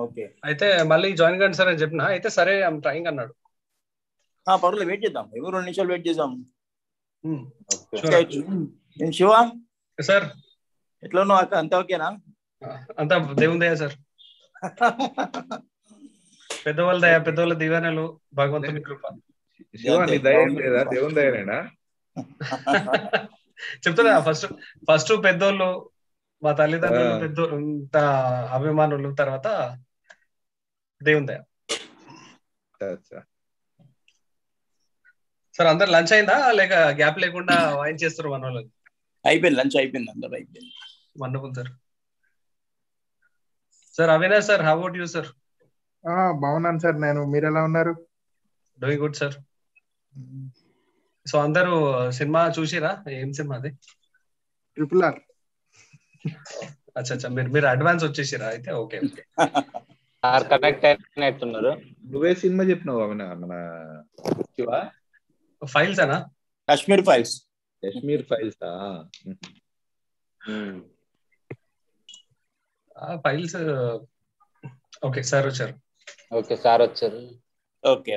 ఓకే, అయితే మళ్ళీ జాయిన్ కండి సార్ అని చెప్పిన. అయితే సరే ఐఎమ్ ట్రైయింగ్ అన్నాడు. పర్లేదు, వెయిట్ చేద్దాం. 2 నిమిషాలు వెయిట్ చేద్దాం. శివ సార్ ఎట్లా ఉన్నావు అక్క? అంతా ఓకేనా? అంతా దేవుని దయ సార్. పెద్దవాళ్ళ దీవెనలు, భగవంతుని కృప. దేవుని దయనేనా? చెప్తున్నా, ఫస్ట్ పెద్దోళ్ళు, మా తల్లిదండ్రులు పెద్దోళ్ళు, అభిమానులు, తర్వాత దేవుని దయ. సార్ అందరు లంచ్ అయిందా లేక గ్యాప్ లేకుండా వాయించేస్తారు మన వాళ్ళు? అయిపోయింది, లంచ్ అయిపోయింది, అందరూ అయిపోయింది. Wonderful sir. Sir Avinash sir, how about you sir? బాగున్నాను సార్ నేను. మీరు ఎలా ఉన్నారు? Doing good sir. సో అందరూ సినిమా చూసిరా? ఏం సినిమా అది? RRR. అచ్చా, మీరు అడ్వాన్స్ వచ్చేసిరా అయితే? ఓకే. కనెక్ట్ అయినట్టున్నారు. నువ్వే సినిమా చెప్పినావు మన ఫైల్స్ అనా? Kashmir files. Files. Okay sir వచ్చారు. Okay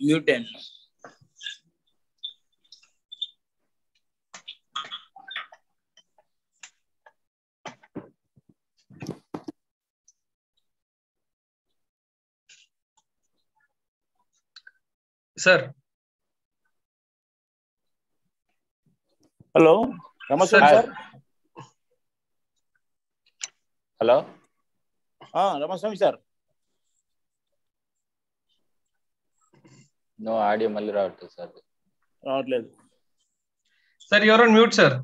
mute and sir. Hello, నమస్తే సార్. హలో, నమస్తే సార్. నో ఆడియో మళ్ళీ రావట్లేదు సార్. రావట్లేదు sir. Your on mute sir.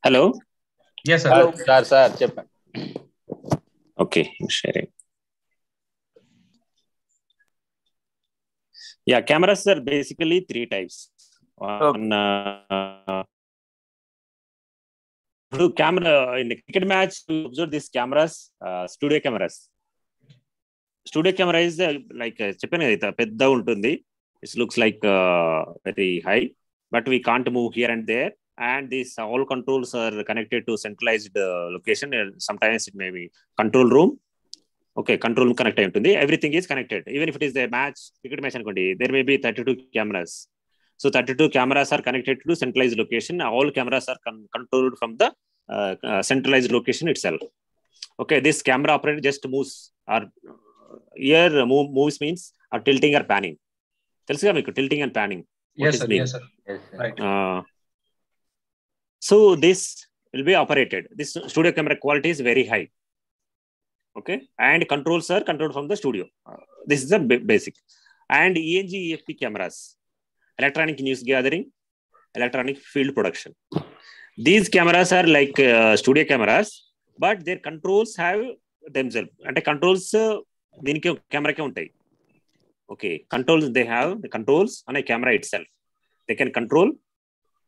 Hello. yes sir. Sir చెప్పండి. Okay, sharing. Yeah, cameras are basically 3 types. One camera in the cricket match, you observe these cameras, studio cameras. Studio camera is like చెప్పాను కదా, పెద్ద ఉంటుంది. It looks like very high, but we can't move here and there. And these all controls are connected to centralized location. Sometimes it may be control room. Okay, control room connect ayi untundi. Everything is connected. Even if it is a cricket match anukondi, there may be 32 cameras. So 32 cameras are connected to centralized location. All cameras are controlled from the centralized location itself. Okay, this camera operator just moves, or here moves means or tilting or panning. Telsuga meeku tilting and panning. Yes, sir. Yes, sir. Right. So this will be operated. This studio camera quality is very high. Okay, and controls are controlled from the studio. This is the basic. And ENG EFP cameras, electronic news gathering, electronic field production. These cameras are like studio cameras, but their controls have themselves. And the controls దీనికి కెమెరాకే ఉంటాయి. Okay, controls, they have the controls on a camera itself. They can control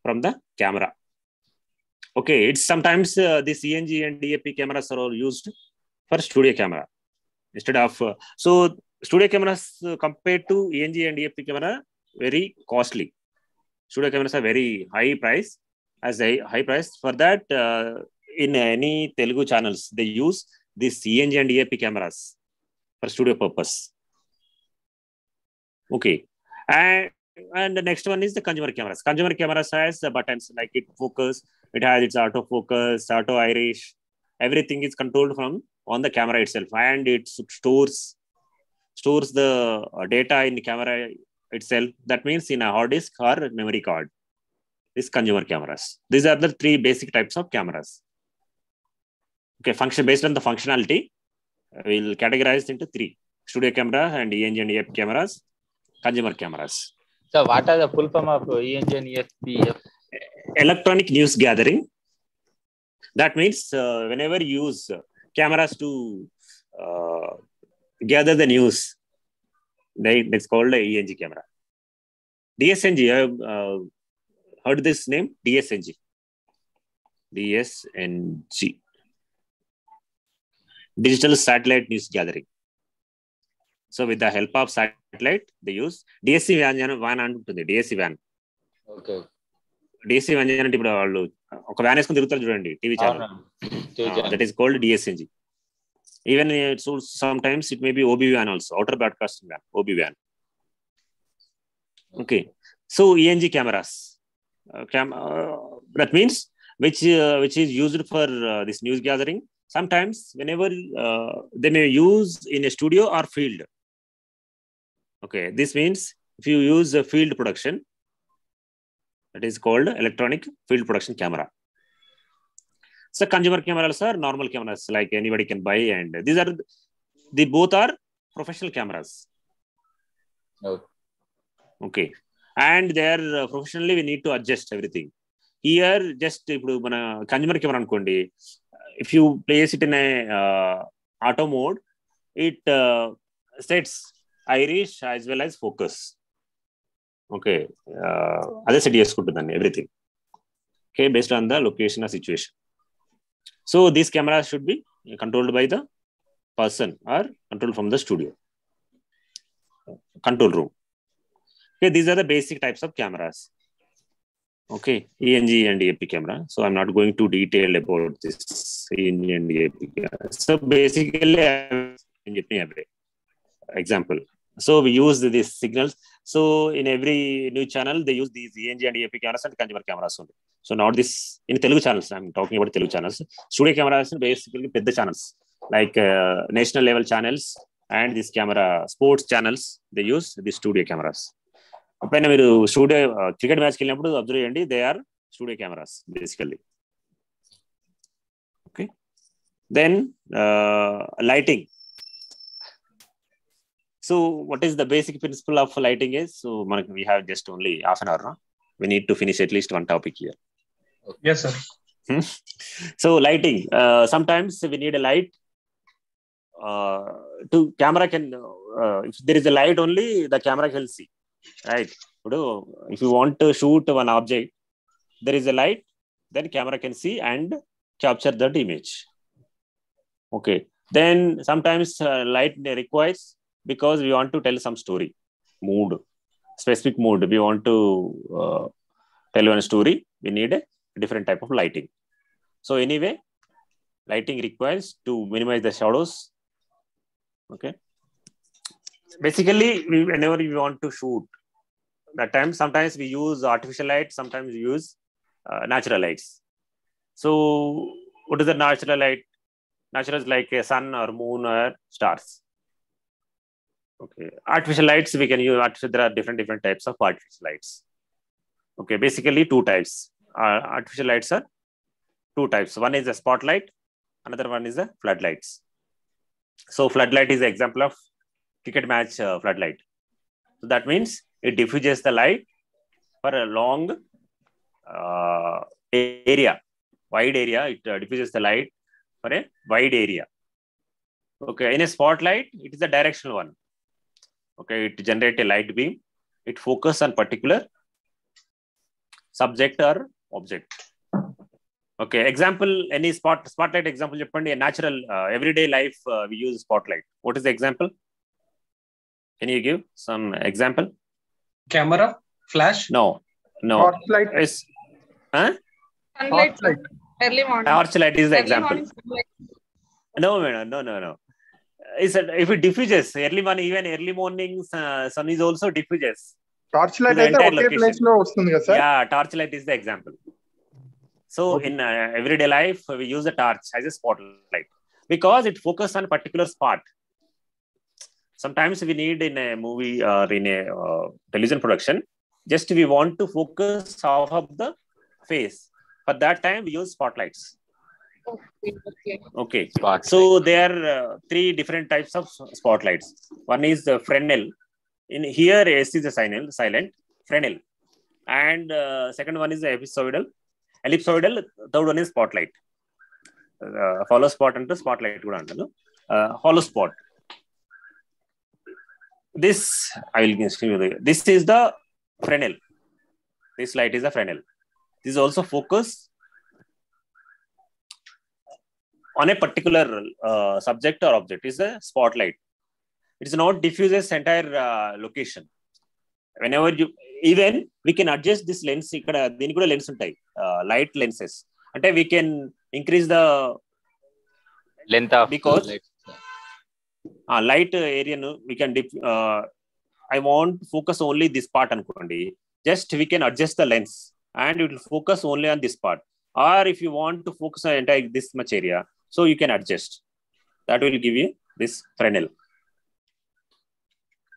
from the camera. Okay, it's sometimes this ENG and DAP cameras are all used for studio camera instead of so studio cameras compared to ENG and DAP camera very costly. Studio cameras are very high price. As a high price for that, in any Telugu channels they use this ENG and DAP cameras for studio purpose. Okay, and the next one is the consumer cameras. Consumer cameras has the buttons like it focus, it has its auto focus, auto iris. Everything is controlled from on the camera itself, and it stores the data in the camera itself. That means in a hard disk or memory card. These consumer cameras. These are the three basic types of cameras. Okay, function based on the functionality, we'll categorize into three: studio camera and ENG and EFP cameras, consumer cameras. So what are the full form of ENG and EFP? Electronic news gathering. That means whenever you use cameras to gather the news, that's called a ENG camera. DSNG, I have heard this name, DSNG. DSNG. Digital satellite news gathering. So with the help of satellite, they use DSC van antundi. DSC van. Okay. DSC van అంటే ఇప్పుడు వాళ్ళు ఒక van వేసుకొని తిరుగుతారు చూడండి TV channel. That is called DSNG. Even so sometimes it may be OB van also, outer broadcasting van, OB van. Okay. So ENG cameras. That means which is used for this news gathering. Sometimes whenever they may use in a studio or field. Okay, this means if you use a field production, that is called electronic field production camera. So consumer cameras are normal cameras like anybody can buy, and they both are professional cameras. Okay, and they are professionally we need to adjust everything. Here just ఇప్పుడు మన consumer camera అనుకోండి, if you place it in a auto mode, it sets iris as well as focus. Okay, అదే set చేసుకుంటుందండి everything. Okay, based on the location or situation. So these cameras should be controlled by the person or controlled from the studio control room. Okay, these are the basic types of cameras. Okay, ENG and EFP camera. So I'm not going to detail about this ENG and EFP camera. So basically, example. So we use these signals. So in every new channel, they use these ENG and EFP cameras and consumer cameras only. So not this in Telugu channels. I'm talking about Telugu channels. Studio cameras are basically pedda channels like national level channels and this camera sports channels. They use these studio cameras. ఎప్పుడైనా మీరు studio cricket మ్యాచ్కి వెళ్ళినప్పుడు observe చేయండి, they are studio cameras basically. Okay, then lighting. So what is the basic principle of lighting is, so మనకి we have just only half an hour. We need to finish at least one topic here. Yes, sir. So lighting. Sometimes we need a light. To camera can, if there is a light only, the camera can see. Right? If you want to shoot one object, there is a light, then camera can see and capture that image. Okay. Then sometimes light requires because we want to tell some story, mood, specific mood. We want to tell one story. We need a different type of lighting. So anyway, lighting requires to minimize the shadows Okay. Basically, whenever we want to shoot, that time sometimes we use artificial light, sometimes we use natural lights. So, what is the natural light? Natural is like a sun or moon or stars. Okay. Artificial lights we can use. There are different types of artificial lights. Okay. Basically, two types. Artificial lights are two types. One is a spotlight. Another one is a floodlights. So, floodlight is an example of cricket match floodlight. So that means it diffuses the light for a long area, wide area. It diffuses the light for a wide area. Okay, in a spotlight, it is a directional one. Okay, it generates a light beam. It focuses on particular subject or object. Okay, example, any spotlight example, a natural everyday life we use spotlight. What is the example? Can you give some example? Camera, flash? No. Torchlight. Yes. Huh? Sunlight. Torchlight. Early morning. Torchlight is the Early example. morning sunlight. No. If it diffuses early morning, even early morning sun is also diffuses. Torchlight the అయితే entire ఒకే location. Place లో వస్తుంది కదా sir? Yeah, torchlight is the example. So in everyday life, we use a torch as a spotlight because it focuses on a particular spot. Sometimes we need in a movie or in a television production, just we want to focus half of the face. For that time, we use spotlights. Okay. So there are three different types of spotlights. One is the Fresnel. In here, S is the silent Fresnel, and second one is the ellipsoidal. Third one is spotlight. Hollow spot and spotlight. Hollow spot. This I will give you. This is the Fresnel. This light is a Fresnel. This is also focus on a particular subject or object. Is a spotlight. It is not diffuses entire location. Whenever you even we can adjust this lens. Ikkada deni kuda lens untai. Light lenses. Ante we can increase the length of because light area we can I want to focus only this part anukondi. Just we can adjust the lens and it will focus only on this part. Or if you want to focus on entire this much area, so you can adjust. That will give you this Fresnel.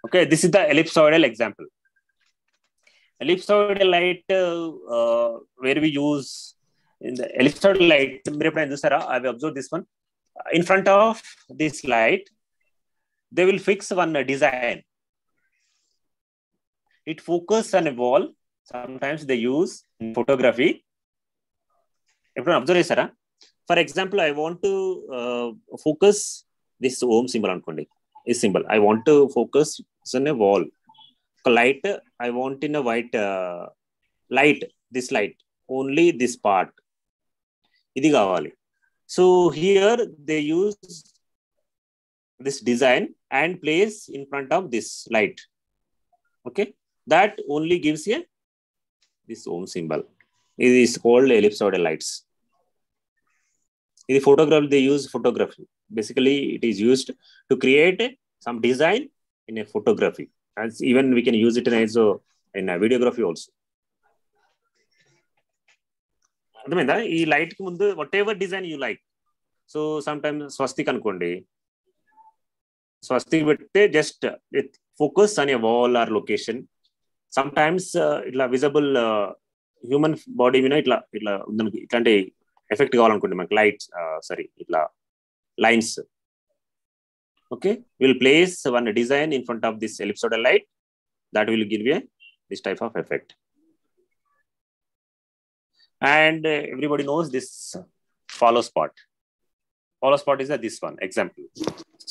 Okay, this is the ellipsoidal example. Ellipsoidal light where we use in the ellipsoidal light. I have observed this one. In front of this light, they will fix one design. It focuses on a wall. Sometimes they use in photography. For example, I want to focus this Om symbol on this symbol. I want to focus on a wall. Light, I want in a white light. This light, only this part. So here they use this design and place in front of this light. Okay, that only gives you this Om symbol. It is called ellipsoidal lights. In the photograph, they use photography. Basically, it is used to create some design in a photography. As even we can use it in a videography also. This light, whatever design you like. So sometimes swastik anukondi. Swastik just focus on a wall or location. Sometimes itla visible human body itlante effect kavalanukondi manaki lights itla lines. Okay, we'll place one design in front of this ellipsoidal light that will give you this type of effect. And everybody knows this follow spot. Follow spot is this one example.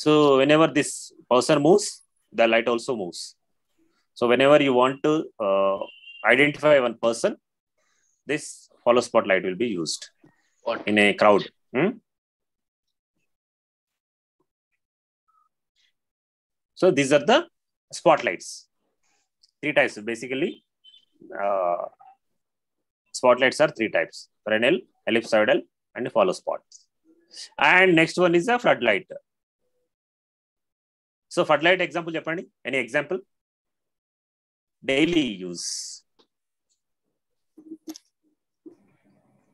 So whenever this person moves, the light also moves. So whenever you want to identify one person, this follow spot light will be used in a crowd. So these are the spotlights. Three types. Basically, spotlights are three types: Fresnel, ellipsoidal, and follow spot. And next one is a floodlight. So floodlight example చెప్పండి. Any example? Daily use.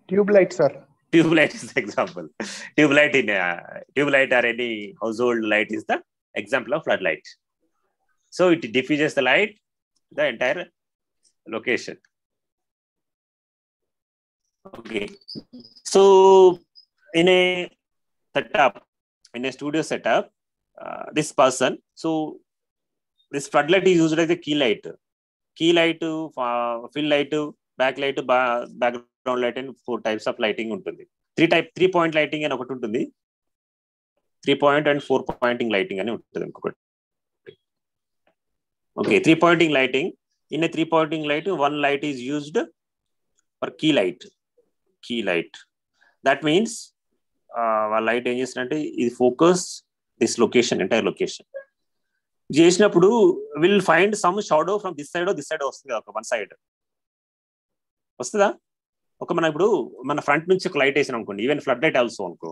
Tube light, sir. Tube light is the example. Tube light or any household light is the example of floodlight. So it diffuses the light the entire location. Okay. So in a setup, in a studio setup, this person, so this floodlight is used as a key light, fill light, backlight, background light, and 4 types of lighting ఉంటుంది. 3 point lighting అని ఒకటి ఉంటుంది, 3 point and 4 pointing lighting అని ఉంటుంది ఇంకొకటి. Okay, 3 pointing lighting. In a 3 pointing light, one light is used for key light. That means light ఏం చేస్తుందంటే ఇది focus this location, entire location చేసినప్పుడు will find some shadow from this side వస్తుంది ఒక one side వస్తుందా. మన ఇప్పుడు మన ఫ్రంట్ నుంచి ఒక లైట్ వేసాను అనుకోండి, ఈవెన్ ఫ్లడ్ లైట్ ఆల్సో అనుకో,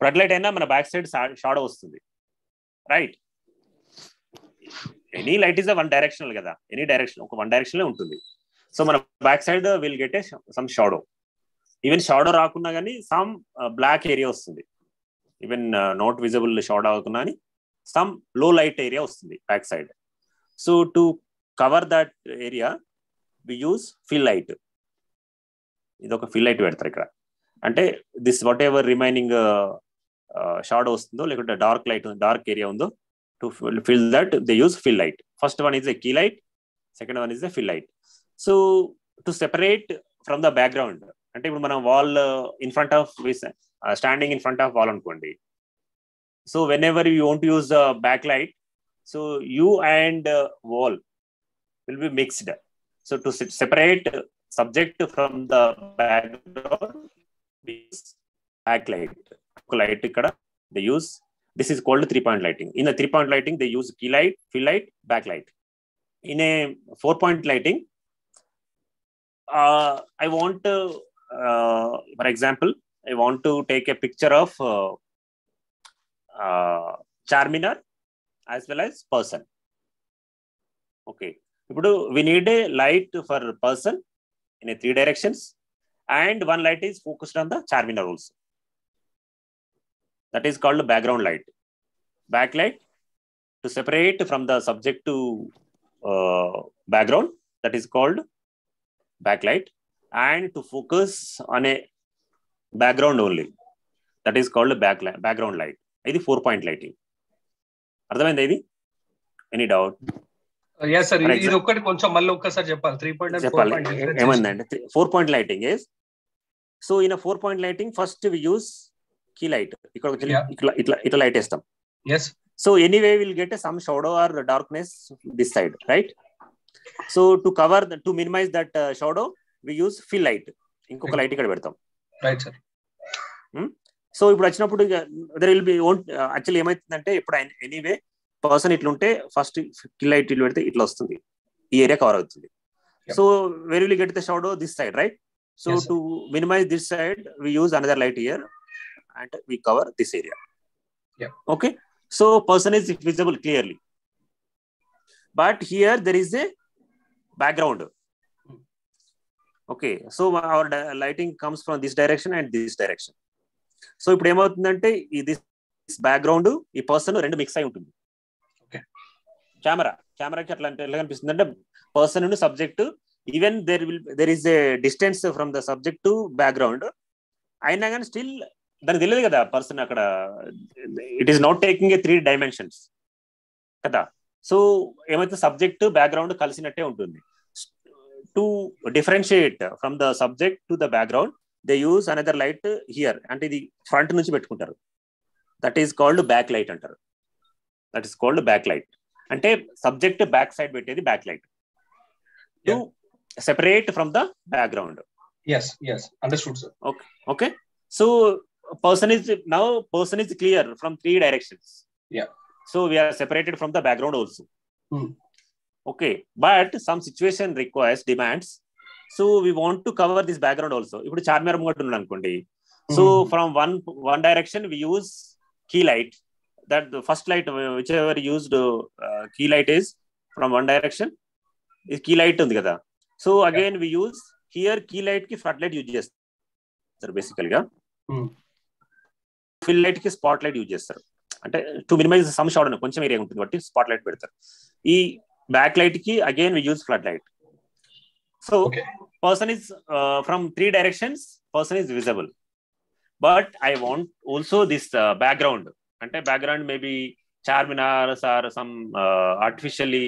ఫ్లడ్ లైట్ అయినా మన బ్యాక్ సైడ్ షాడో వస్తుంది, right? Any light is one directional కదా, ఎనీ డైరెక్షన్ ఒక వన్ డైరెక్షన్ ఉంటుంది. సో మన back side will get a some shadow. Even shadow రాకున్నా కానీ సమ్ బ్లాక్ ఏరియా వస్తుంది, ఈవెన్ నాట్ విజిబుల్ షాడో అవ్వకున్నా కానీ సమ్ లో లైట్ ఏరియా వస్తుంది back side. So to cover that area we use fill light. ఇది ఒక fill light పెడతారు ఇక్కడ, అంటే this whatever remaining shadow వస్తుందో లేకుంటే డార్క్ ఏరియా ఉందో, to fill that they use fill light. First one is a key light, second one is a fill light. So to separate from the background, అంటే ఇప్పుడు మనం wall in front of standing in front of wall అనుకోండి. So whenever you want use the back light, so you and wall will be mixed. So to separate subject from the background back light, ఒక light ఇక్కడ they use. This is called 3 point lighting. In the 3 point lighting, they use key light, fill light, backlight. In a 4 point lighting, I want, for example, I want to take a picture of Charminar as well as person. Okay. We need a light for person in a 3 directions, and one light is focused on the Charminar also. That is called background light. Backlight, to separate from the subject to background, that is called backlight. And to focus on a background only, that is called background light. This is 4 point lighting. అర్థమైందా ఇది? Any doubt? Yes sir, ఇది ఒక్కటి కొంచెం మళ్ళీ ఒక్కసారి చెప్పాలి. 3 point and 4 point ఏమందంటే 4 point lighting is, so in a 4 point lighting first we use key light. ఇట్లా light వేస్తాం. Yes. So anyway we'll get some shadow or darkness this side, right? So to minimize that shadow, we use fill light. ఇంకొక light ఇక్కడ పెడతాం, right sir. So ఇప్పుడు వచ్చినప్పుడు there will be actually ఏమైతుందంటే ఇప్పుడు anyway person ఇట్లుంటే first kill light ఇట్లా పెడితే ఇట్లా వస్తుంది, ఈ ఏరియా కవర్ అవుతుంది. So where will you get the shadow? This side, right? So to minimize this side, we use another light here and we cover this area. Yeah. Okay. So person is visible clearly, but here there is a background. Okay. So our lighting comes from this direction and this direction. So ఇప్పుడు ఏమవుతుందంటే this background ఈ person రెండు mix అయి ఉంటుంది. Okay. కెమెరాకి అట్లా ఎలా కనిపిస్తుంది అంటే person and subject, even there is a distance from the subject to background, అయినా కానీ స్టిల్ దానికి తెలియదు కదా పర్సన్ అక్కడ, it is not taking a 3 dimensions కదా. సో ఏమైతే సబ్జెక్ట్ బ్యాక్గ్రౌండ్ కలిసినట్టే ఉంటుంది. To differentiate from the subject to the background they use another light here, అంటే ఇది ఫ్రంట్ నుంచి పెట్టుకుంటారు. That is called back light అంటారు. That is called back light, అంటే సబ్జెక్ట్ బ్యాక్ సైడ్ పెట్టేది back light to separate from the background. Yes, understood sir. Okay. So person is clear from 3 directions. Yeah. So we are separated from the background also. Okay, but some situation demands, so we want to cover this background also. Ipudu Charminar mungattu unnadukondi, so from one direction we use key light, that the first light, whichever used key light is from one direction, is key light undi kada. So again we use here key light ki floodlight use చేస్తారు basically గా. Fill light కి spot light use చేస్తారు, అంటే to minimize some shadow, కొంచెం area ఉంటుంది కాబట్టి spot light పెడతారు. ఈ బ్యాక్ లైట్ కి again we use flood light. So person is from 3 directions person is visible, but I want also this background, అంటే background maybe Charminars or some artificially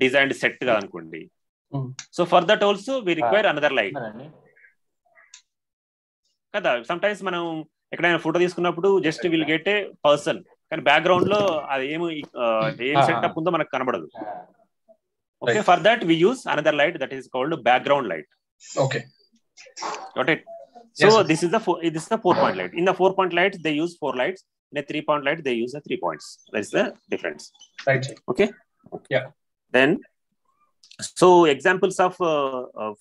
designed set గా అనుకోండి. So for that also we require another light కదా. Sometimes మనం ఎక్కడైనా photo తీసుకున్నప్పుడు just will get a person, కానీ background లో అది ఏం సెటప్ ఉందో మనకు కనబడదు. Okay, for that we use another light that is called background light. Okay, got it. So this is the 4-point light. In the 4-point light they use 4 lights. In a 3-point light they use the 3 points. That's the difference. Right. Okay. Yeah. Then so examples of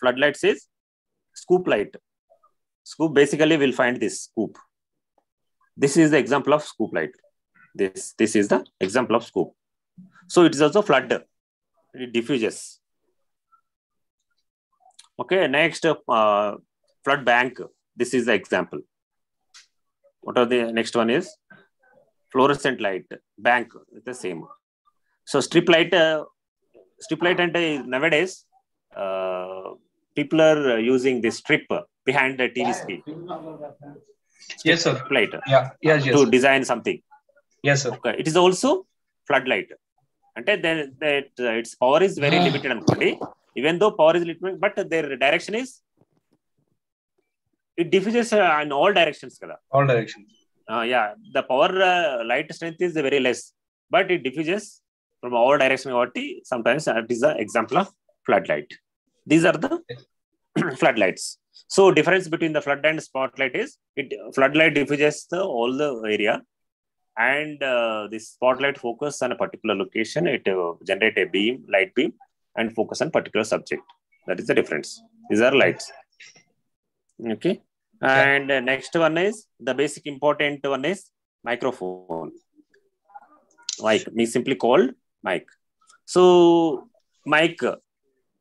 floodlights is scoop light. Scoop basically will find this scoop. This is the example of scoop light. This is the example of scoop. So it is also flood. It diffuses. Okay, next flood bank. This is the example. What are the next one is fluorescent light bank. It's the same. So strip light and nowadays people are using this strip behind the TV screen. Yes, sir. Light. Yeah. Yes. To design something. Yes, sir. Okay. It is also floodlight. And then its power is very limited. Even though power is limited, but their direction is, it diffuses in all directions. All directions. Yeah. The power light strength is very less, but it diffuses from all directions. Sometimes it is the example of floodlight. These are the floodlights. So difference between the flood and spotlight is floodlight diffuses all the area, and this spotlight focus on a particular location. It generate a beam, light beam, and focus on particular subject. That is the difference. These are lights. Okay. And next one is the basic important one is microphone. Mic, simply called mic. So mic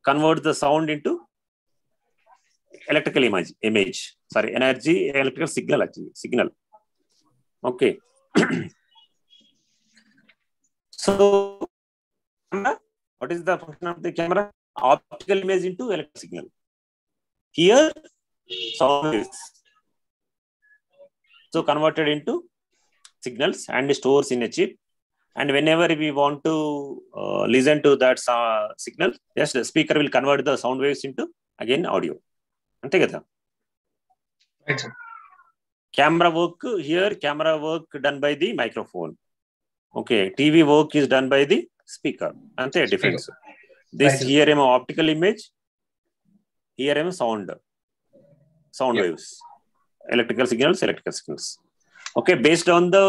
converts the sound into electrical energy, electrical signal. Okay. So what is the function of the camera? Optical image into electrical signal. Here sound waves, so converted into signals and stores in a chip, and whenever we want to listen to that signal, just the speaker will convert the sound waves into again audio. Ante kada. Right, sir. Camera work done by the microphone. Okay, TV work is done by the speaker. Ante difference. This right, here am optical image, here am sound waves, electrical signals. Okay, based on the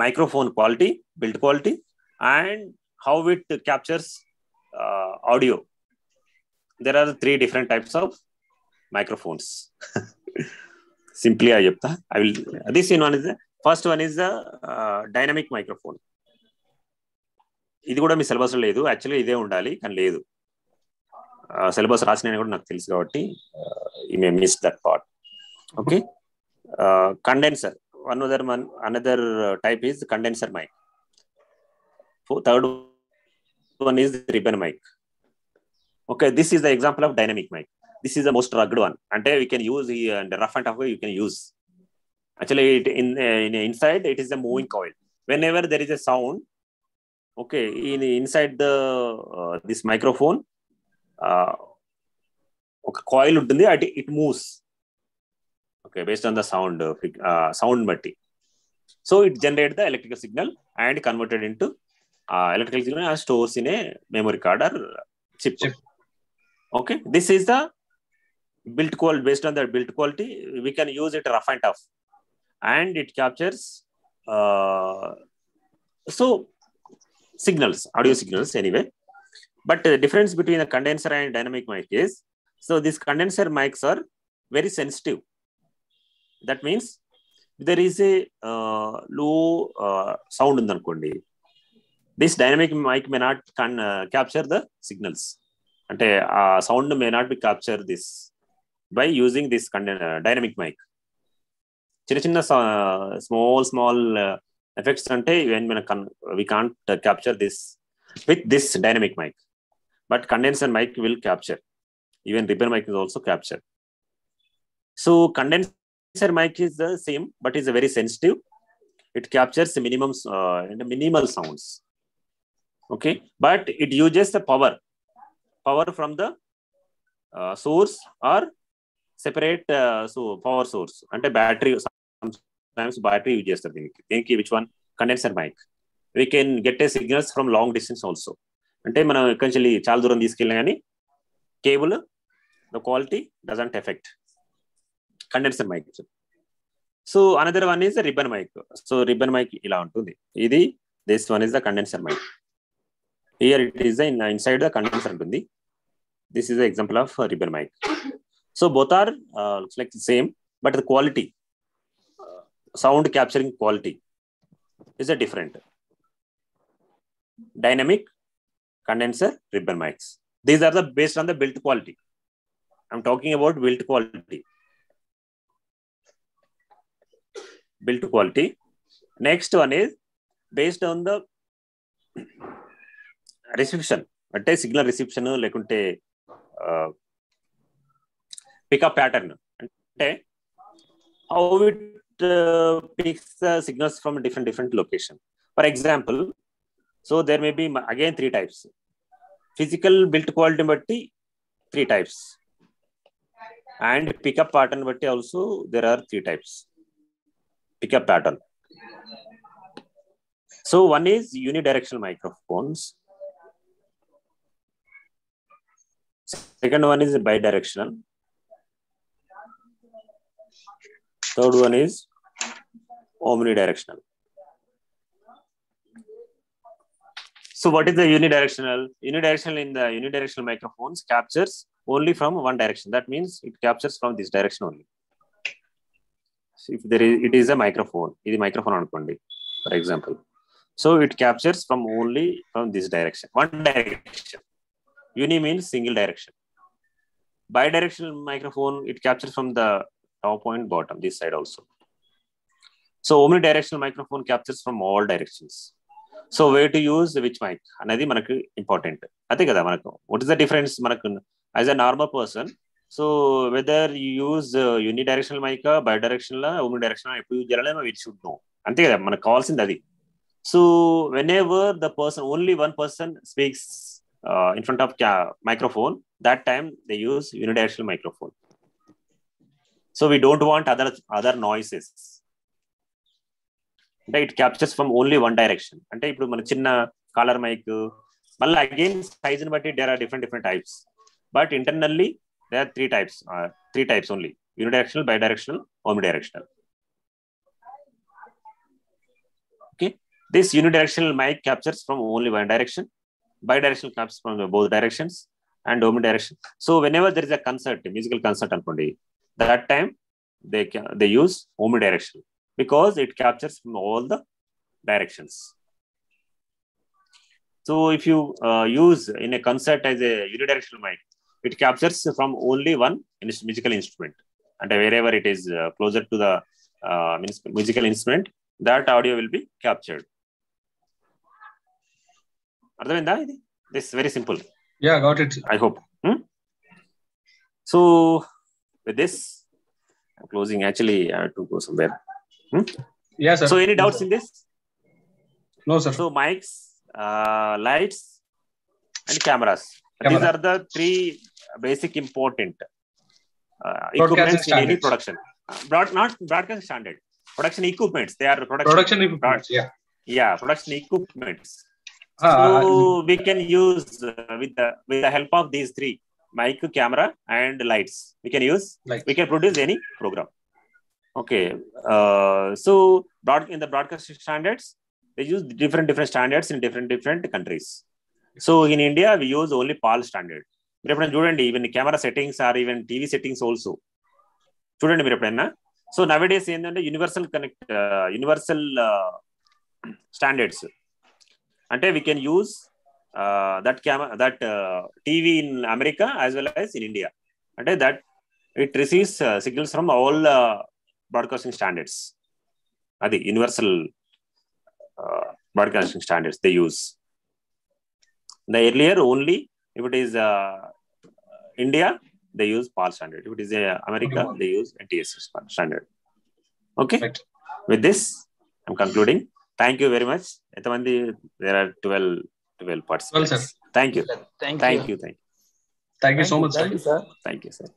microphone quality, build quality, and how it captures audio, there are 3 different types of microphones. Simply I will this one is the first one is the dynamic microphone. ఇది కూడా మీ syllabus లో లేదు, actually ఇదే ఉండాలి కానీ లేదు. Syllabus రాసిన కూడా నాకు తెలుసు కాబట్టి you may miss that part. Okay. Condenser, another type is condenser mic. Third one is ribbon mic. Okay, this is the example of dynamic mic. This is the most rugged one, and we can use and rough and tough way you can use. Actually inside it is a moving coil. Whenever there is a sound, okay, inside the this microphone coil untundi, it moves. Okay, based on the sound batti. So it generates the electrical signal and converted into electrical signal and stores in a memory card or chip. Okay, this is the built quality. Based on the built quality, we can use it rough and tough, and it captures signals, audio signals anyway. But the difference between the condenser and dynamic mic is, so these condenser mics are very sensitive. That means there is a low sound undanukondi, this dynamic mic may not capture the signals. Ante sound may not be capture this by using this dynamic mic. Chinna small effects ante when we can't capture this with this dynamic mic, but condenser mic will capture. Even ribbon mic is also capture. So condenser mic is the same, but is very sensitive. It captures minimal sounds. Okay, but it uses the power from the source or separate power source. Ante battery, sometimes battery uses the thing. Think which one? Condenser mic. We can get a signals from long distance also. Ante mana essentially chaala duram తీసుకెళ్ళినా కానీ cable the quality doesn't affect. Condenser mic. So another one is the ribbon mic. So ribbon mic ila untundi. This one is the condenser mic. Here it is inside the condenser untundi. This is the example of ribbon mic. So both are looks like the same, but the quality, sound capturing quality is a different. Dynamic, condenser, ribbon mics. These are the based on the built quality. I'm talking about built quality. Built quality. Next one is based on the reception. Ante signal reception lekunte pickup pattern. Ante how it picks the signals from different location. For example, so there may be again 3 types. Physical built quality batti 3 types, and pickup pattern batti also there are 3 types. Pickup pattern. So one is unidirectional microphones. Second one is bidirectional. Third one is omnidirectional. So what is the unidirectional? Unidirectional in the unidirectional microphones captures only from one direction. That means it captures from this direction only. So if it is a microphone, this is microphone anukondi, for example. So it captures only from this direction, one direction. Uni means single direction. Bidirectional microphone, it captures from the top point, bottom, this side also. So omnidirectional microphone captures from all directions. So where to use which mic anadi manaku important. Ante kada manaku what is the difference manaku as a normal person. So whether you use unidirectional mic, bidirectional, omnidirectional, epu use cheyalemo we should know. Ante kada manaku kavalsindi adi. So whenever the person, only one person speaks in front of microphone, that time they use unidirectional microphone. So we don't want other noises. It captures from only one direction. Ante ippudu mana chinna collar mic malla again size ni batti there are different types, but internally there are 3 types only: unidirectional, bidirectional, omnidirectional. Okay, this unidirectional mic captures from only one direction, bidirectional captures from both directions, and omnidirectional. So whenever there is a concert, musical concert anukondi, that time they use omnidirectional because it captures from all the directions. So if you use in a concert as a unidirectional mic, it captures from only one musical instrument, and wherever it is closer to the musical instrument, that audio will be captured. Ardhaminda idi? This is very simple. Yeah, got it. I hope. So with this, I'm closing. Actually, I have to go somewhere. Yeah, sir. So any doubts in this? No, sir. So mics, lights, and cameras. These are the 3 basic important equipments in any production. Not broadcast standard. Production equipments. They are production equipments. Yeah, production equipments. So we can use with the help of these 3: mic, camera, and lights. We can produce any program. Okay. So in the broadcasting standards, they use different standards in different countries. So in India, we use only PAL standard. Even camera settings or even TV settings also. Student, so nowadays ఏంటంటే universal standards. అంటే we can use that TV in America as well as in India. అంటే that it receives signals from all broadcasting standards. Adi universal broadcasting standards they use. The earlier only if it is India they use PAL standard. If it is America they use NTSC standard. Okay. Right. With this I'm concluding. Thank you very much. There are 12 participants. Well, sir. Thank you. Thank you so much, sir. Thank you, sir. Thank you, sir.